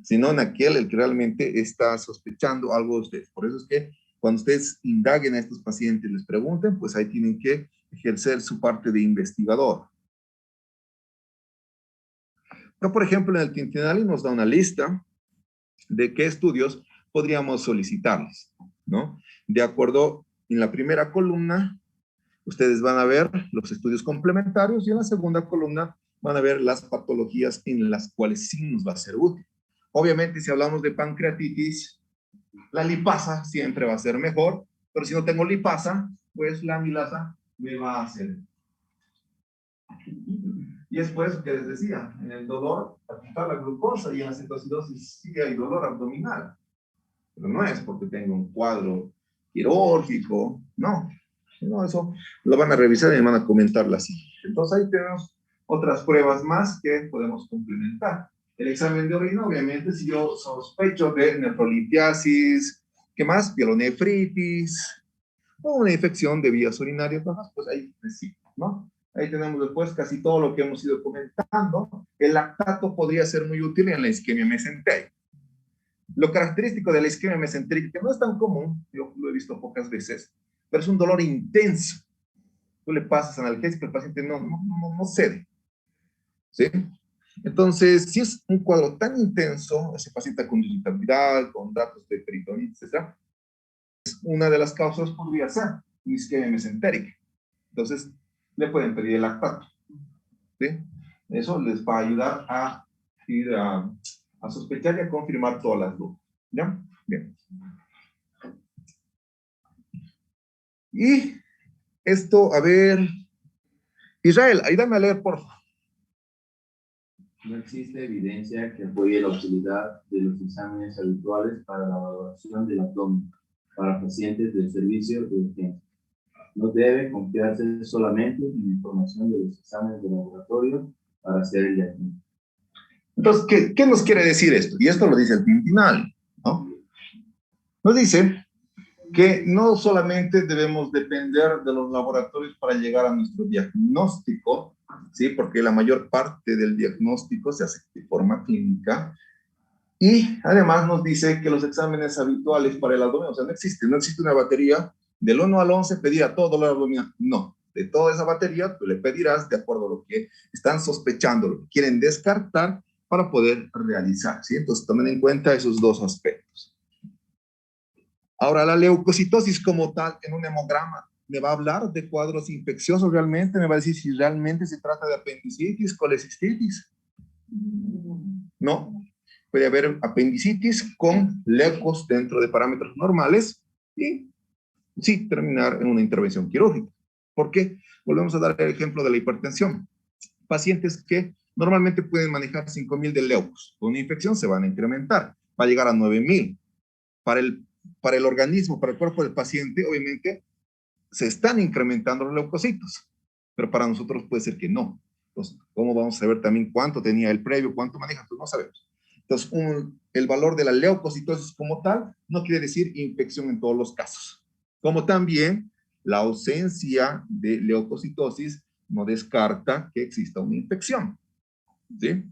sino en aquel el que realmente está sospechando algo de ustedes. Por eso es que cuando ustedes indaguen a estos pacientes y les pregunten, pues ahí tienen que ejercer su parte de investigador. Acá, por ejemplo, en el Tintinali nos da una lista de qué estudios podríamos solicitarles, ¿no? De acuerdo, en la primera columna, ustedes van a ver los estudios complementarios y en la segunda columna van a ver las patologías en las cuales sí nos va a ser útil. Obviamente, si hablamos de pancreatitis, la lipasa siempre va a ser mejor, pero si no tengo lipasa, pues la amilasa me va a hacer. Y es por eso que les decía, en el dolor, apuntar la glucosa y en la cetoacidosis sí hay dolor abdominal. Pero no es porque tengo un cuadro quirúrgico, no. No, eso lo van a revisar y van a comentar la siguiente. Entonces ahí tenemos otras pruebas más que podemos complementar. El examen de orina, obviamente, si yo sospecho de nefrolitiasis, ¿qué más? Pielonefritis, o una infección de vías urinarias bajas, pues ahí sí, ¿no? Ahí tenemos después casi todo lo que hemos ido comentando. El lactato podría ser muy útil en la isquemia mesentérica. Lo característico de la isquemia mesentérica, que no es tan común, yo lo he visto pocas veces, pero es un dolor intenso. Tú le pasas analgésico, el paciente no cede, ¿sí? Entonces, si es un cuadro tan intenso, ese paciente con irritabilidad, con datos de peritonitis, etc., una de las causas podría ser una isquemia mesentérica. Entonces, le pueden pedir el lactato, ¿sí? Eso les va a ayudar a ir a sospechar y a confirmar todas las dudas, ¿ya? Bien. Y esto, a ver, Israel, ayúdame a leer, por favor. No existe evidencia que apoye la utilidad de los exámenes habituales para la valoración del abdomen para pacientes del servicio de urgencia. No debe confiarse solamente en la información de los exámenes de laboratorio para hacer el diagnóstico. Entonces, ¿qué nos quiere decir esto? Y esto lo dice el Tintinali, ¿no? Nos dice que no solamente debemos depender de los laboratorios para llegar a nuestro diagnóstico, ¿sí? Porque la mayor parte del diagnóstico se hace de forma clínica, y además nos dice que los exámenes habituales para el abdomen, o sea, no existe una batería del 1 al 11 pedir a todo dolor abdominal, no. De toda esa batería, tú le pedirás de acuerdo a lo que están sospechando, lo que quieren descartar para poder realizar, ¿sí? Entonces, tomen en cuenta esos dos aspectos. Ahora, la leucocitosis como tal, en un hemograma, ¿me va a hablar de cuadros infecciosos realmente? ¿Me va a decir si realmente se trata de apendicitis, colecistitis? No. Puede haber apendicitis con leucos dentro de parámetros normales y sí terminar en una intervención quirúrgica. ¿Por qué? Volvemos a dar el ejemplo de la hipertensión. Pacientes que normalmente pueden manejar 5.000 de leucos. Con una infección se van a incrementar. Va a llegar a 9.000. Para el organismo, para el cuerpo del paciente, obviamente, se están incrementando los leucocitos. Pero para nosotros puede ser que no. Entonces, ¿cómo vamos a saber también cuánto tenía el previo, cuánto maneja? Pues no sabemos. Entonces, el valor de la leucocitosis como tal no quiere decir infección en todos los casos. Como también la ausencia de leucocitosis no descarta que exista una infección. ¿Sí?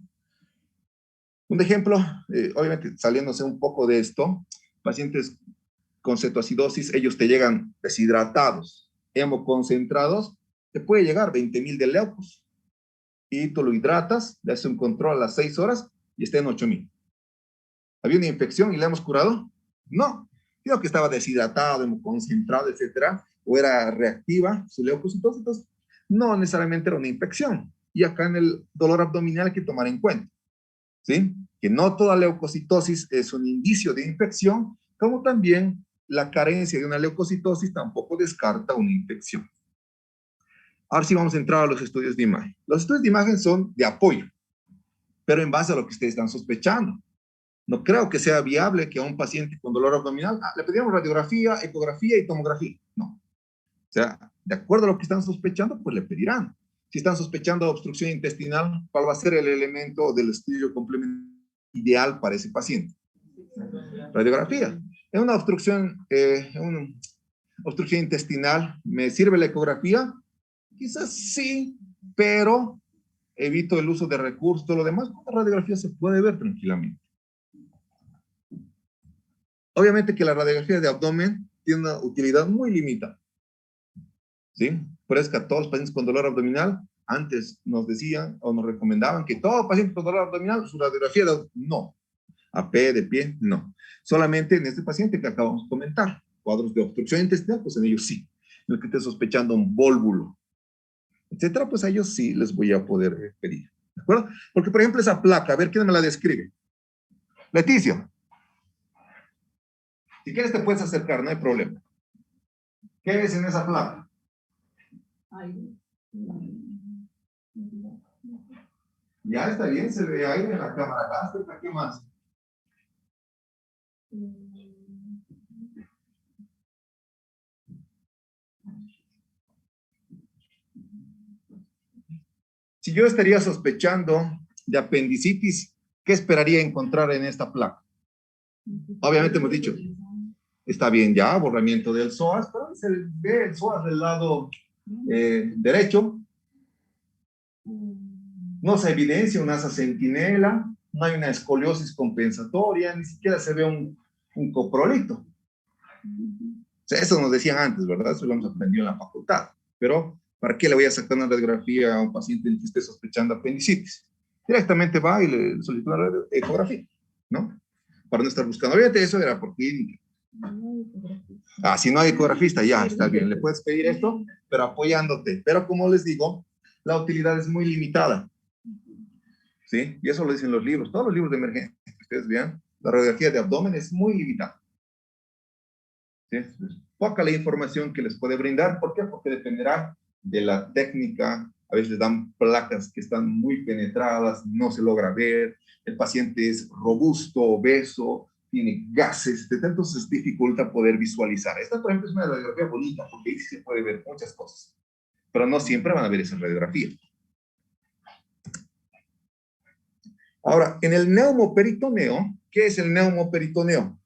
Un ejemplo, obviamente saliéndose un poco de esto, pacientes con cetoacidosis, ellos te llegan deshidratados, hemoconcentrados, te puede llegar 20.000 de leucos. Y tú lo hidratas, le haces un control a las 6 horas y está en 8.000. ¿Había una infección y la hemos curado? No. Digo que estaba deshidratado, hemoconcentrado, etcétera, o era reactiva su leucocitosis, entonces no necesariamente era una infección. Y acá en el dolor abdominal hay que tomar en cuenta, ¿sí? Que no toda leucocitosis es un indicio de infección, como también la carencia de una leucocitosis tampoco descarta una infección. Ahora sí vamos a entrar a los estudios de imagen. Los estudios de imagen son de apoyo, pero en base a lo que ustedes están sospechando. No creo que sea viable que a un paciente con dolor abdominal le pedimos radiografía, ecografía y tomografía. No. O sea, de acuerdo a lo que están sospechando, pues le pedirán. Si están sospechando obstrucción intestinal, ¿cuál va a ser el elemento del estudio complementario ideal para ese paciente? Radiografía. En una obstrucción intestinal, ¿me sirve la ecografía? Quizás sí, pero evito el uso de recursos, todo lo demás. Con la radiografía se puede ver tranquilamente. Obviamente que la radiografía de abdomen tiene una utilidad muy limitada, ¿sí? Por eso que a todos los pacientes con dolor abdominal, antes nos decían o nos recomendaban que todo paciente con dolor abdominal, su radiografía de abdomen, no. AP, de pie, no. Solamente en este paciente que acabamos de comentar, cuadros de obstrucción intestinal, pues en ellos sí. En el que esté sospechando un vólvulo, etcétera, pues a ellos sí les voy a poder pedir. ¿De acuerdo? Porque, por ejemplo, esa placa, a ver, ¿quién me la describe? Leticia. Si quieres te puedes acercar, no hay problema. ¿Qué ves en esa placa? Ya está bien, se ve aire en la cámara gástrica, ¿qué más? Si yo estaría sospechando de apendicitis, ¿qué esperaría encontrar en esta placa? Obviamente hemos dicho, está bien ya, borramiento del psoas, pero se ve el psoas del lado derecho. No se evidencia una asa centinela, no hay una escoliosis compensatoria, ni siquiera se ve un coprolito. O sea, eso nos decían antes, ¿verdad? Eso lo hemos aprendido en la facultad. Pero, ¿para qué le voy a sacar una radiografía a un paciente en que esté sospechando apendicitis? Directamente va y le solicita una ecografía, ¿no? Para no estar buscando. Obviamente eso era por clínica. Si no hay ecografista, ya está bien. Le puedes pedir esto, pero apoyándote. Pero como les digo, la utilidad es muy limitada. ¿Sí? Y eso lo dicen los libros. Todos los libros de emergencia que ustedes vean, la radiografía de abdomen es muy limitada. ¿Sí? Es poca la información que les puede brindar. ¿Por qué? Porque dependerá de la técnica. A veces dan placas que están muy penetradas, no se logra ver. El paciente es robusto, obeso, tiene gases, entonces dificulta poder visualizar. Esta, por ejemplo, es una radiografía bonita porque ahí sí se puede ver muchas cosas, pero no siempre van a ver esa radiografía. Ahora, en el neumoperitoneo, ¿qué es el neumoperitoneo?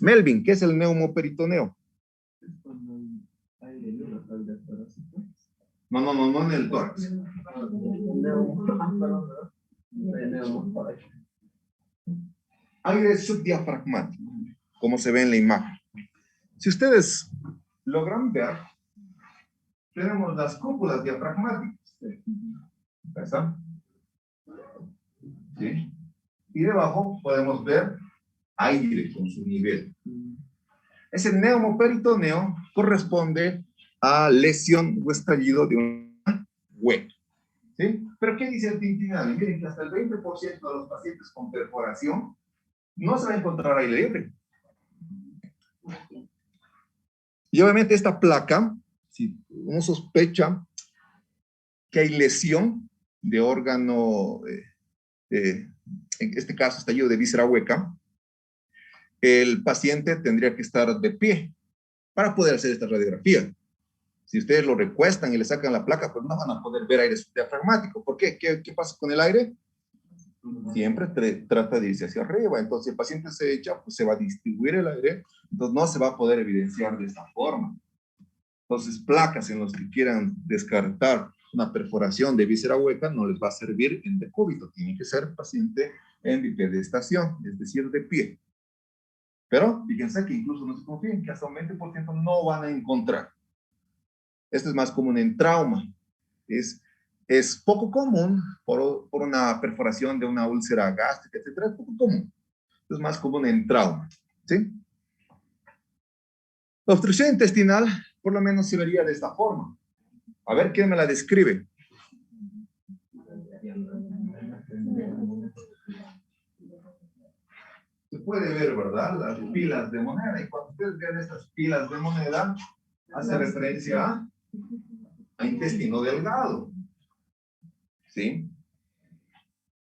Melvin, ¿qué es el neumoperitoneo? No en el tórax. Aire subdiafragmático, como se ve en la imagen. Si ustedes logran ver, tenemos las cúpulas diafragmáticas. ¿Ahí están? ¿Sí? Y debajo podemos ver aire con su nivel. Ese neumoperitoneo corresponde a lesión o estallido de una hueca. ¿Sí? Pero ¿qué dice el Tintinani? Miren que hasta el 20% de los pacientes con perforación no se va a encontrar aire libre. Y obviamente esta placa, si uno sospecha que hay lesión de órgano, en este caso estallido de víscera hueca, el paciente tendría que estar de pie para poder hacer esta radiografía. Si ustedes lo recuestan y le sacan la placa, pues no van a poder ver aire subdiafragmático. ¿Por qué? ¿Qué pasa con el aire? Siempre trata de irse hacia arriba. Entonces, si el paciente se echa, pues se va a distribuir el aire, entonces no se va a poder evidenciar de esta forma. Entonces, placas en los que quieran descartar una perforación de víscera hueca no les va a servir en decúbito. Tiene que ser paciente en bipedestación, es decir, de pie. Pero fíjense que incluso no se confíen que hasta un 20% no van a encontrar. Esto es más común en trauma. Es poco común por una perforación de una úlcera gástrica, etcétera. Es poco común. Es más común en trauma. ¿Sí? La obstrucción intestinal, por lo menos, se vería de esta forma. A ver, ¿quién me la describe? Se puede ver, ¿verdad? Las pilas de moneda. Y cuando ustedes vean estas pilas de moneda, hace referencia a intestino delgado. ¿Sí?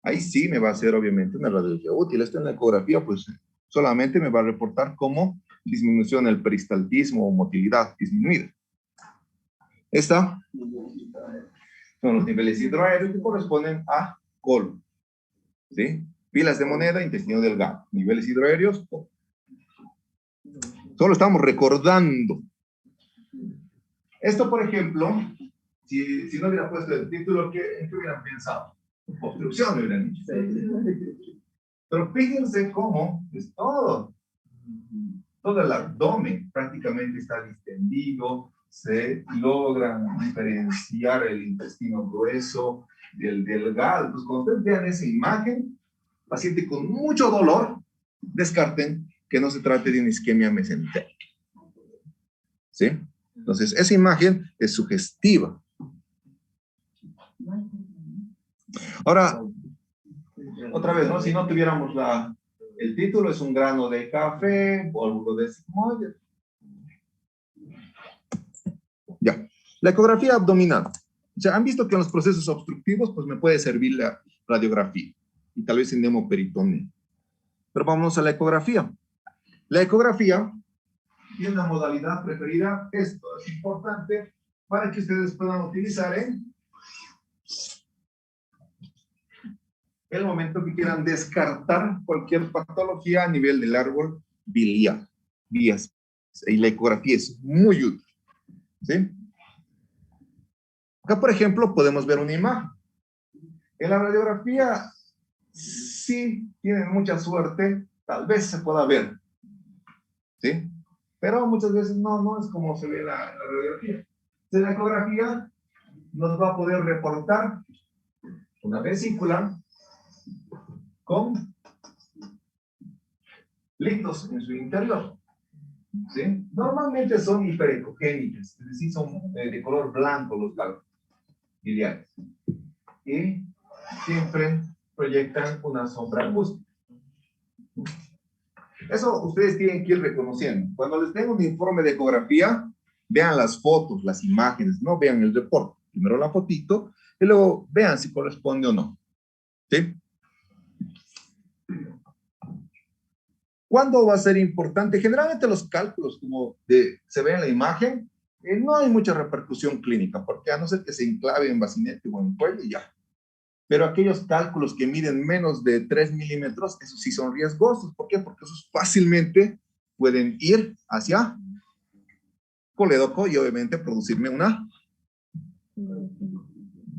Ahí sí me va a hacer, obviamente, una radiografía útil. Esto en la ecografía, pues, solamente me va a reportar como disminución del peristaltismo o motilidad disminuida. Esta son los niveles hidroaéreos que corresponden a colon. ¿Sí? Pilas de moneda, intestino delgado. Niveles hidroaéreos, colon. Solo estamos recordando. Esto, por ejemplo, si no hubiera puesto el título, ¿en qué hubieran pensado? Obstrucción, me hubieran dicho. Pero fíjense cómo es todo. Todo el abdomen prácticamente está distendido, se logra diferenciar el intestino grueso del delgado. Entonces, cuando ustedes vean esa imagen, paciente con mucho dolor, descarten que no se trate de una isquemia mesentérica. ¿Sí? Entonces, esa imagen es sugestiva. Ahora, otra vez, ¿no? Si no tuviéramos el título, es un grano de café, polvo de sigmoide. Ya. La ecografía abdominal. O sea, han visto que en los procesos obstructivos, pues me puede servir la radiografía y tal vez en hemoperitoneo. Pero vamos a la ecografía. La ecografía tiene una modalidad preferida. Esto es importante para que ustedes puedan utilizar en el momento que quieran descartar cualquier patología a nivel del árbol biliar. Y la ecografía es muy útil. ¿Sí? Acá, por ejemplo, podemos ver una imagen. En la radiografía, si tienen mucha suerte, tal vez se pueda ver. ¿Sí? Pero muchas veces no es como se ve en la radiografía. En la ecografía nos va a poder reportar una vesícula con litos en su interior. ¿Sí? Normalmente son hiperecogénicas, es decir, son de color blanco los cálculos biliares. Y siempre proyectan una sombra acústica. Eso ustedes tienen que ir reconociendo. Cuando les den un informe de ecografía, vean las fotos, las imágenes, no vean el reporte. Primero la fotito y luego vean si corresponde o no. ¿Sí? ¿Cuándo va a ser importante? Generalmente los cálculos, como se ve en la imagen, no hay mucha repercusión clínica, porque a no ser que se enclave en bacinete o en cuello, ya. Pero aquellos cálculos que miden menos de 3 milímetros, esos sí son riesgosos. ¿Por qué? Porque esos fácilmente pueden ir hacia colédoco y obviamente producirme una.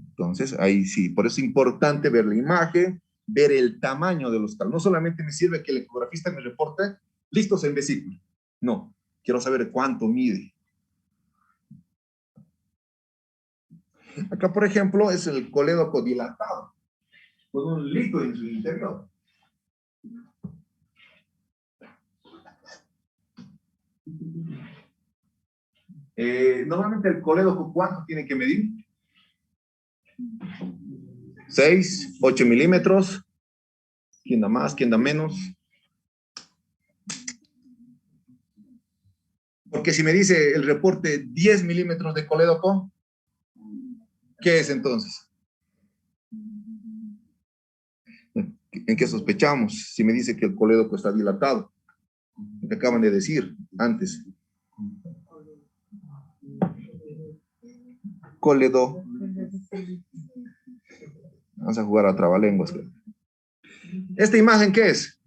Entonces, ahí sí, por eso es importante ver la imagen, ver el tamaño de los calos. No solamente me sirve que el ecografista me reporte listos en vesícula. No, quiero saber cuánto mide. Acá, por ejemplo, es el colédoco dilatado, con un líquido en su interior. Normalmente el colédoco, ¿cuánto tiene que medir? 6, 8 milímetros. ¿Quién da más? ¿Quién da menos? Porque si me dice el reporte 10 milímetros de colédoco, ¿qué es entonces? ¿En qué sospechamos? Si me dice que el colédoco está dilatado. Lo que acaban de decir antes. Coledo. Vamos a jugar a trabalenguas. ¿Esta imagen qué es?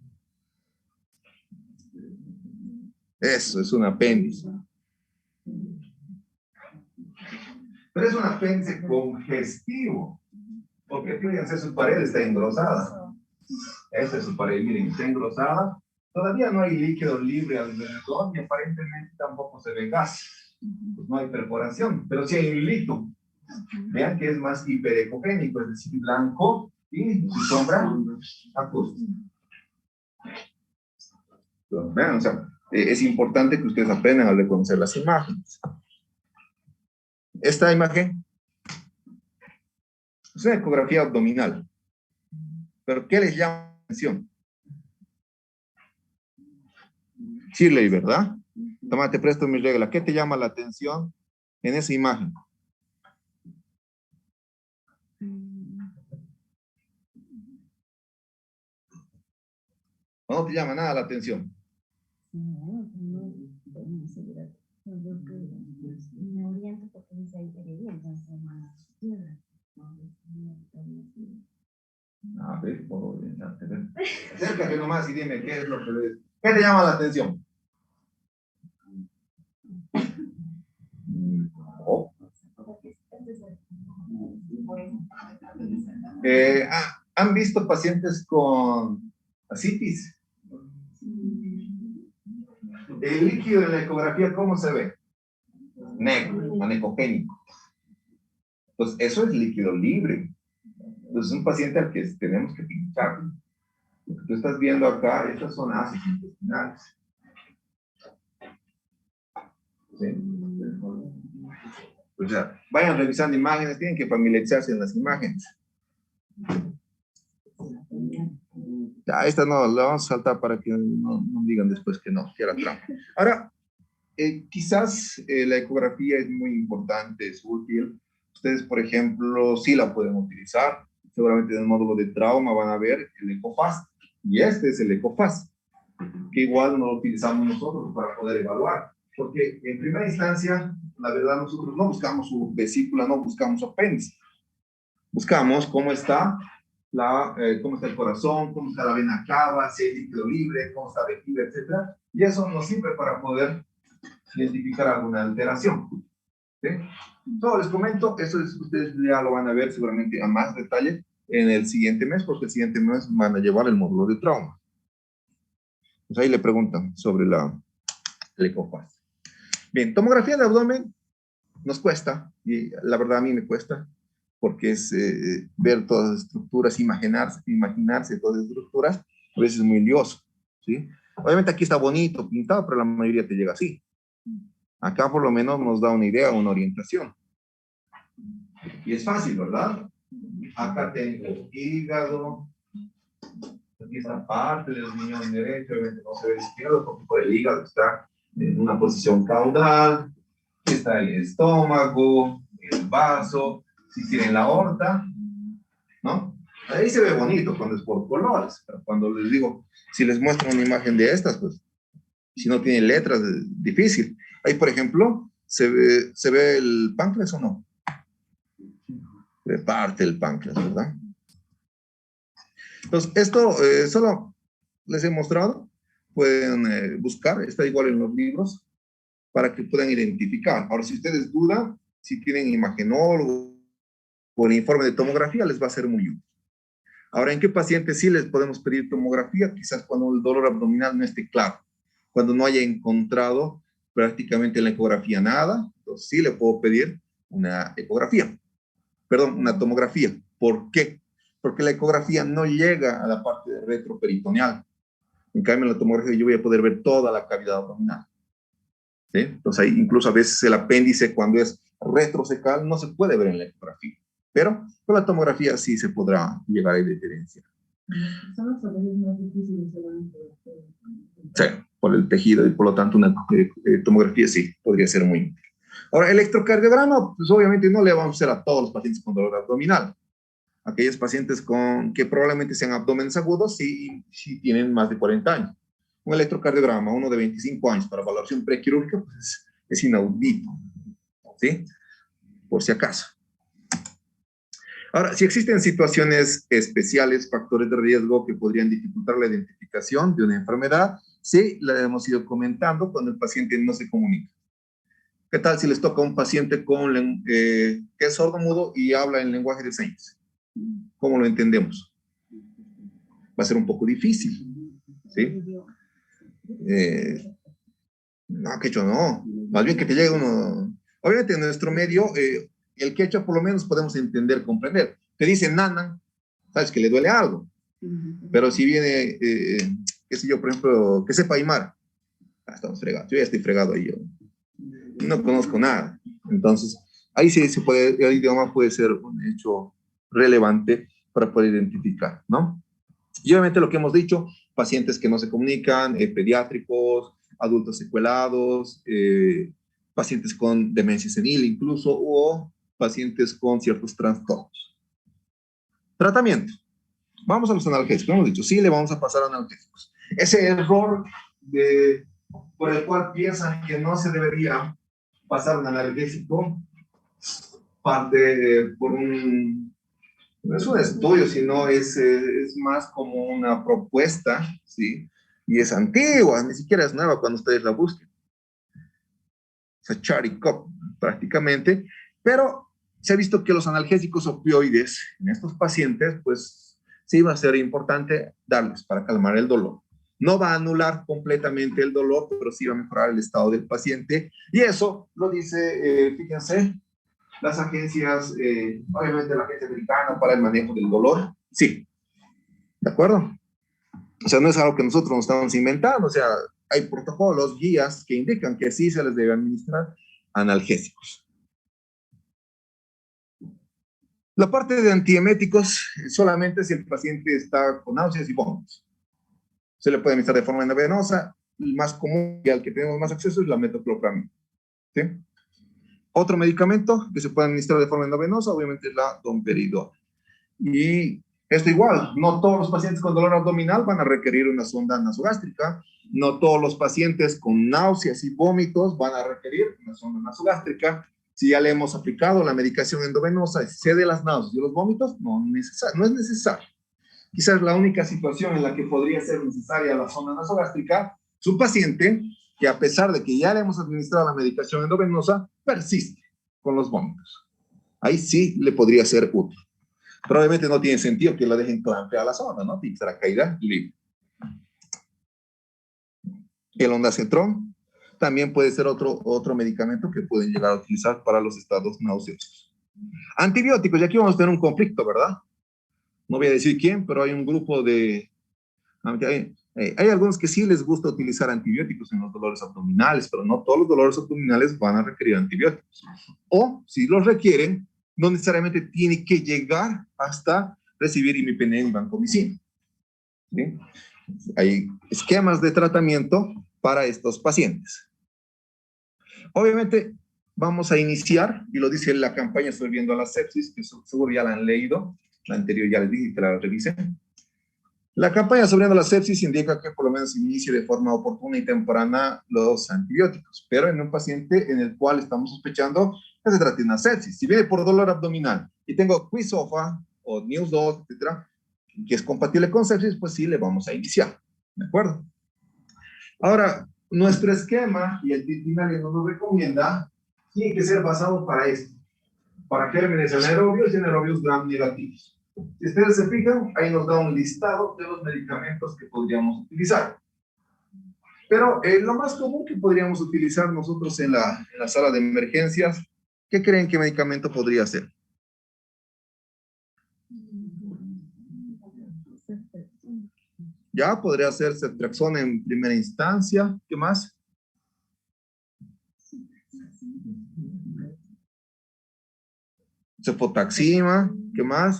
Eso, es un apéndice. Pero es un apéndice congestivo. Porque fíjense, su pared está engrosada. Esta es su pared, miren, está engrosada. Todavía no hay líquido libre alrededor y aparentemente tampoco se ve gas. Pues no hay perforación, pero sí hay un lito. Vean que es más hiperecogénico, es decir, blanco y su sombra acústica. Vean, o sea, es importante que ustedes aprendan a reconocer las imágenes. Esta imagen es una ecografía abdominal. ¿Pero qué les llama la atención? Shirley, ¿verdad? Toma, te presto mi regla. ¿Qué te llama la atención en esa imagen? ¿O no te llama nada la atención? Me oriento porque dice ahí A ver, puedo orientarte. Acércate nomás y dime qué es lo que ves. ¿Qué te llama la atención? No. ¿Han visto pacientes con ascitis? El líquido en la ecografía, ¿cómo se ve? Negro, anecogénico. Pues eso es líquido libre. Entonces es un paciente al que tenemos que pinchar. Lo que tú estás viendo acá, estas son ácidos intestinales. ¿Sí? O sea, vayan revisando imágenes, tienen que familiarizarse en las imágenes. Ya, esta no, la vamos a saltar para que no digan después que no, que era trampa. Ahora, quizás la ecografía es muy importante, es útil. Ustedes, por ejemplo, sí la pueden utilizar. Seguramente en el módulo de trauma van a ver el EcoFast. Y este es el EcoFast, que igual no lo utilizamos nosotros para poder evaluar. Porque en primera instancia, la verdad, nosotros no buscamos su vesícula, no buscamos su apéndice. Buscamos cómo está el corazón, cómo está la vena cava, si hay líquido libre, cómo está vejiga, etc. Y eso nos sirve para poder identificar alguna alteración. ¿Sí? Todo les comento, eso es, ustedes ya lo van a ver seguramente a más detalle en el siguiente mes, porque el siguiente mes van a llevar el módulo de trauma. Pues ahí le preguntan sobre el EcoFast. Bien, tomografía de abdomen nos cuesta, y la verdad a mí me cuesta, porque es ver todas las estructuras, imaginarse todas las estructuras, a veces es muy lioso, ¿sí? Obviamente aquí está bonito, pintado, pero la mayoría te llega así. Acá por lo menos nos da una idea, una orientación. Y es fácil, ¿verdad? Acá tengo hígado, aquí esta parte del riñón derecho, obviamente no se ve izquierdo, porque por el hígado está en una posición caudal, aquí está el estómago, el vaso, si tienen la aorta, ¿no? Ahí se ve bonito cuando es por colores, pero cuando les digo, si les muestro una imagen de estas, pues, si no tienen letras, es difícil. Ahí, por ejemplo, ¿se ve el páncreas o no? Se parte el páncreas, ¿verdad? Entonces, esto solo les he mostrado pueden buscar, está igual en los libros, para que puedan identificar. Ahora, si ustedes dudan, si tienen imagenólogo o el informe de tomografía, les va a ser muy útil. Ahora, ¿en qué pacientes sí les podemos pedir tomografía? Quizás cuando el dolor abdominal no esté claro, cuando no haya encontrado prácticamente en la ecografía nada, entonces sí le puedo pedir una ecografía, perdón, una tomografía. ¿Por qué? Porque la ecografía no llega a la parte retroperitoneal. En cambio, en la tomografía yo voy a poder ver toda la cavidad abdominal. ¿Sí? Entonces, ahí, incluso a veces el apéndice, cuando es retrocecal, no se puede ver en la ecografía. Pero con la tomografía sí se podrá llegar a diferenciar. Son los dolores más difíciles solamente. Sí, por el tejido y por lo tanto una tomografía sí podría ser muy útil. Ahora, el electrocardiograma, pues obviamente no le vamos a hacer a todos los pacientes con dolor abdominal. Aquellos pacientes que probablemente sean abdómenes agudos sí tienen más de 40 años. Un electrocardiograma, uno de 25 años para valoración prequirúrgica, pues es inaudito, ¿sí? Por si acaso. Ahora, si existen situaciones especiales, factores de riesgo que podrían dificultar la identificación de una enfermedad, sí, la hemos ido comentando cuando el paciente no se comunica. ¿Qué tal si les toca a un paciente que es sordomudo y habla en lenguaje de señas? ¿Cómo lo entendemos? Va a ser un poco difícil, ¿sí? No, quechua no. Más bien que te llegue uno. Obviamente en nuestro medio, el quechua por lo menos podemos entender, comprender. Te dice nana, sabes que le duele algo. Pero si viene, qué sé yo, por ejemplo, que sepa aymara, estamos fregados. Yo ya estoy fregado ahí. Yo no conozco nada. Entonces, ahí sí se puede, el idioma puede ser un hecho relevante para poder identificar, ¿no? Y obviamente lo que hemos dicho, pacientes que no se comunican, pediátricos, adultos secuelados, pacientes con demencia senil incluso, o pacientes con ciertos trastornos. Tratamiento. Vamos a los analgésicos, hemos dicho, sí le vamos a pasar analgésicos. Ese error por el cual piensan que no se debería pasar un analgésico parte por no es un estudio, sino es más como una propuesta, ¿sí? Y es antigua, ni siquiera es nueva cuando ustedes la busquen. Es Charikov, prácticamente, pero se ha visto que los analgésicos opioides en estos pacientes, pues sí va a ser importante darles para calmar el dolor. No va a anular completamente el dolor, pero sí va a mejorar el estado del paciente. Y eso lo dice, fíjense, las agencias, obviamente la Agencia Americana para el Manejo del Dolor, sí, ¿de acuerdo? O sea, no es algo que nosotros nos estamos inventando, o sea, hay protocolos, guías que indican que sí se les debe administrar analgésicos. La parte de antieméticos, solamente si el paciente está con náuseas y vómitos. Se le puede administrar de forma endovenosa, el más común y al que tenemos más acceso es la metoclopramida, ¿sí? Otro medicamento que se puede administrar de forma endovenosa, obviamente, es la domperidona. Y esto igual, no todos los pacientes con dolor abdominal van a requerir una sonda nasogástrica, no todos los pacientes con náuseas y vómitos van a requerir una sonda nasogástrica. Si ya le hemos aplicado la medicación endovenosa, cede las náuseas y los vómitos, no es necesario. Quizás la única situación en la que podría ser necesaria la sonda nasogástrica es un paciente que a pesar de que ya le hemos administrado la medicación endovenosa, persiste con los vómitos. Ahí sí le podría ser útil. Probablemente no tiene sentido que la dejen clampear la sonda, ¿no? Tiene que ser caída libre. El ondansetron también puede ser otro medicamento que pueden llegar a utilizar para los estados nauseosos. Antibióticos, y aquí vamos a tener un conflicto, ¿verdad? No voy a decir quién, pero hay un grupo de... Hay algunos que sí les gusta utilizar antibióticos en los dolores abdominales, pero no todos los dolores abdominales van a requerir antibióticos. O, si los requieren, no necesariamente tiene que llegar hasta recibir imipenem y vancomicina. ¿Sí? Hay esquemas de tratamiento para estos pacientes. Obviamente, vamos a iniciar, y lo dice la campaña Sobreviviendo a la Sepsis, que seguro ya la han leído, la anterior ya les dije que la revisen. La campaña Sobreviviendo a la Sepsis indica que por lo menos inicie de forma oportuna y temprana los antibióticos, pero en un paciente en el cual estamos sospechando que se trata de una sepsis. Si viene por dolor abdominal y tengo Quisofa o News2, etcétera, que es compatible con sepsis, pues sí le vamos a iniciar, ¿de acuerdo? Ahora, nuestro esquema y el titulario nos recomienda, tiene que ser basado para esto, para gérmenes anaerobios y anaerobios gram negativos. Si ustedes se fijan, ahí nos da un listado de los medicamentos que podríamos utilizar. Pero lo más común que podríamos utilizar nosotros en la sala de emergencias, ¿qué creen que medicamento podría ser? Ya, podría ser ceftriaxona en primera instancia. ¿Qué más? Cefotaxima. ¿Qué más?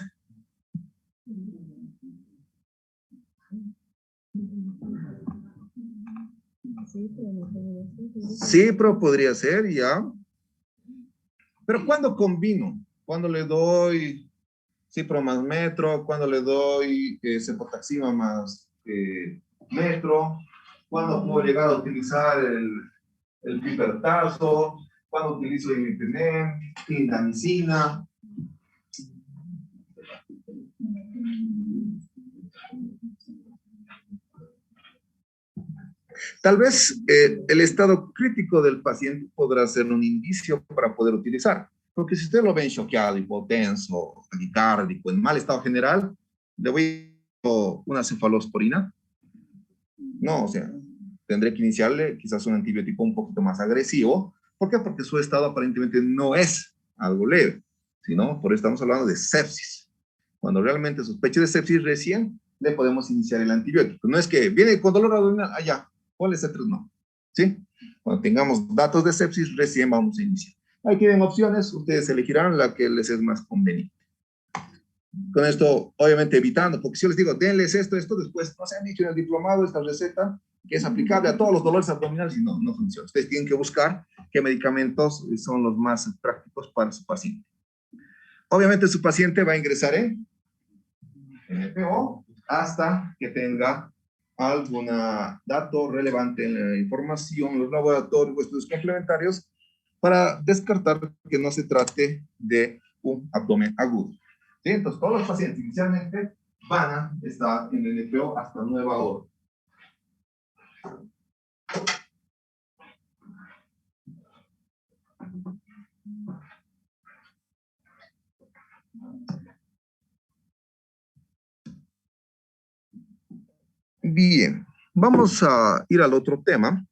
Cipro podría ser, ya. Pero ¿cuándo combino? ¿Cuándo le doy cipro más metro? ¿Cuándo le doy cefotaxima más metro? ¿Cuándo puedo llegar a utilizar el pipertazo? ¿Cuándo utilizo imipenem, tindamicina? Tal vez el estado crítico del paciente podrá ser un indicio para poder utilizar. Porque si usted lo ven choqueado, hipotenso, taquicárdico, en mal estado general, le voy a dar una cefalosporina. No, o sea, tendré que iniciarle quizás un antibiótico un poquito más agresivo. ¿Por qué? Porque su estado aparentemente no es algo leve, sino por eso estamos hablando de sepsis. Cuando realmente sospeche de sepsis recién, le podemos iniciar el antibiótico. No es que viene con dolor abdominal, allá, ponle cetros, no. ¿Sí? Cuando tengamos datos de sepsis, recién vamos a iniciar. Ahí tienen opciones, ustedes elegirán la que les es más conveniente. Con esto, obviamente, evitando, porque si yo les digo, denles esto, después no se han dicho en el diplomado esta receta que es aplicable a todos los dolores abdominales y no funciona. Ustedes tienen que buscar qué medicamentos son los más prácticos para su paciente. Obviamente, su paciente va a ingresar en NPO hasta que tenga algún dato relevante en la información, los laboratorios, estudios complementarios, para descartar que no se trate de un abdomen agudo. ¿Sí? Entonces, todos los pacientes inicialmente van a estar en el NPO hasta nueva orden. Bien, vamos a ir al otro tema.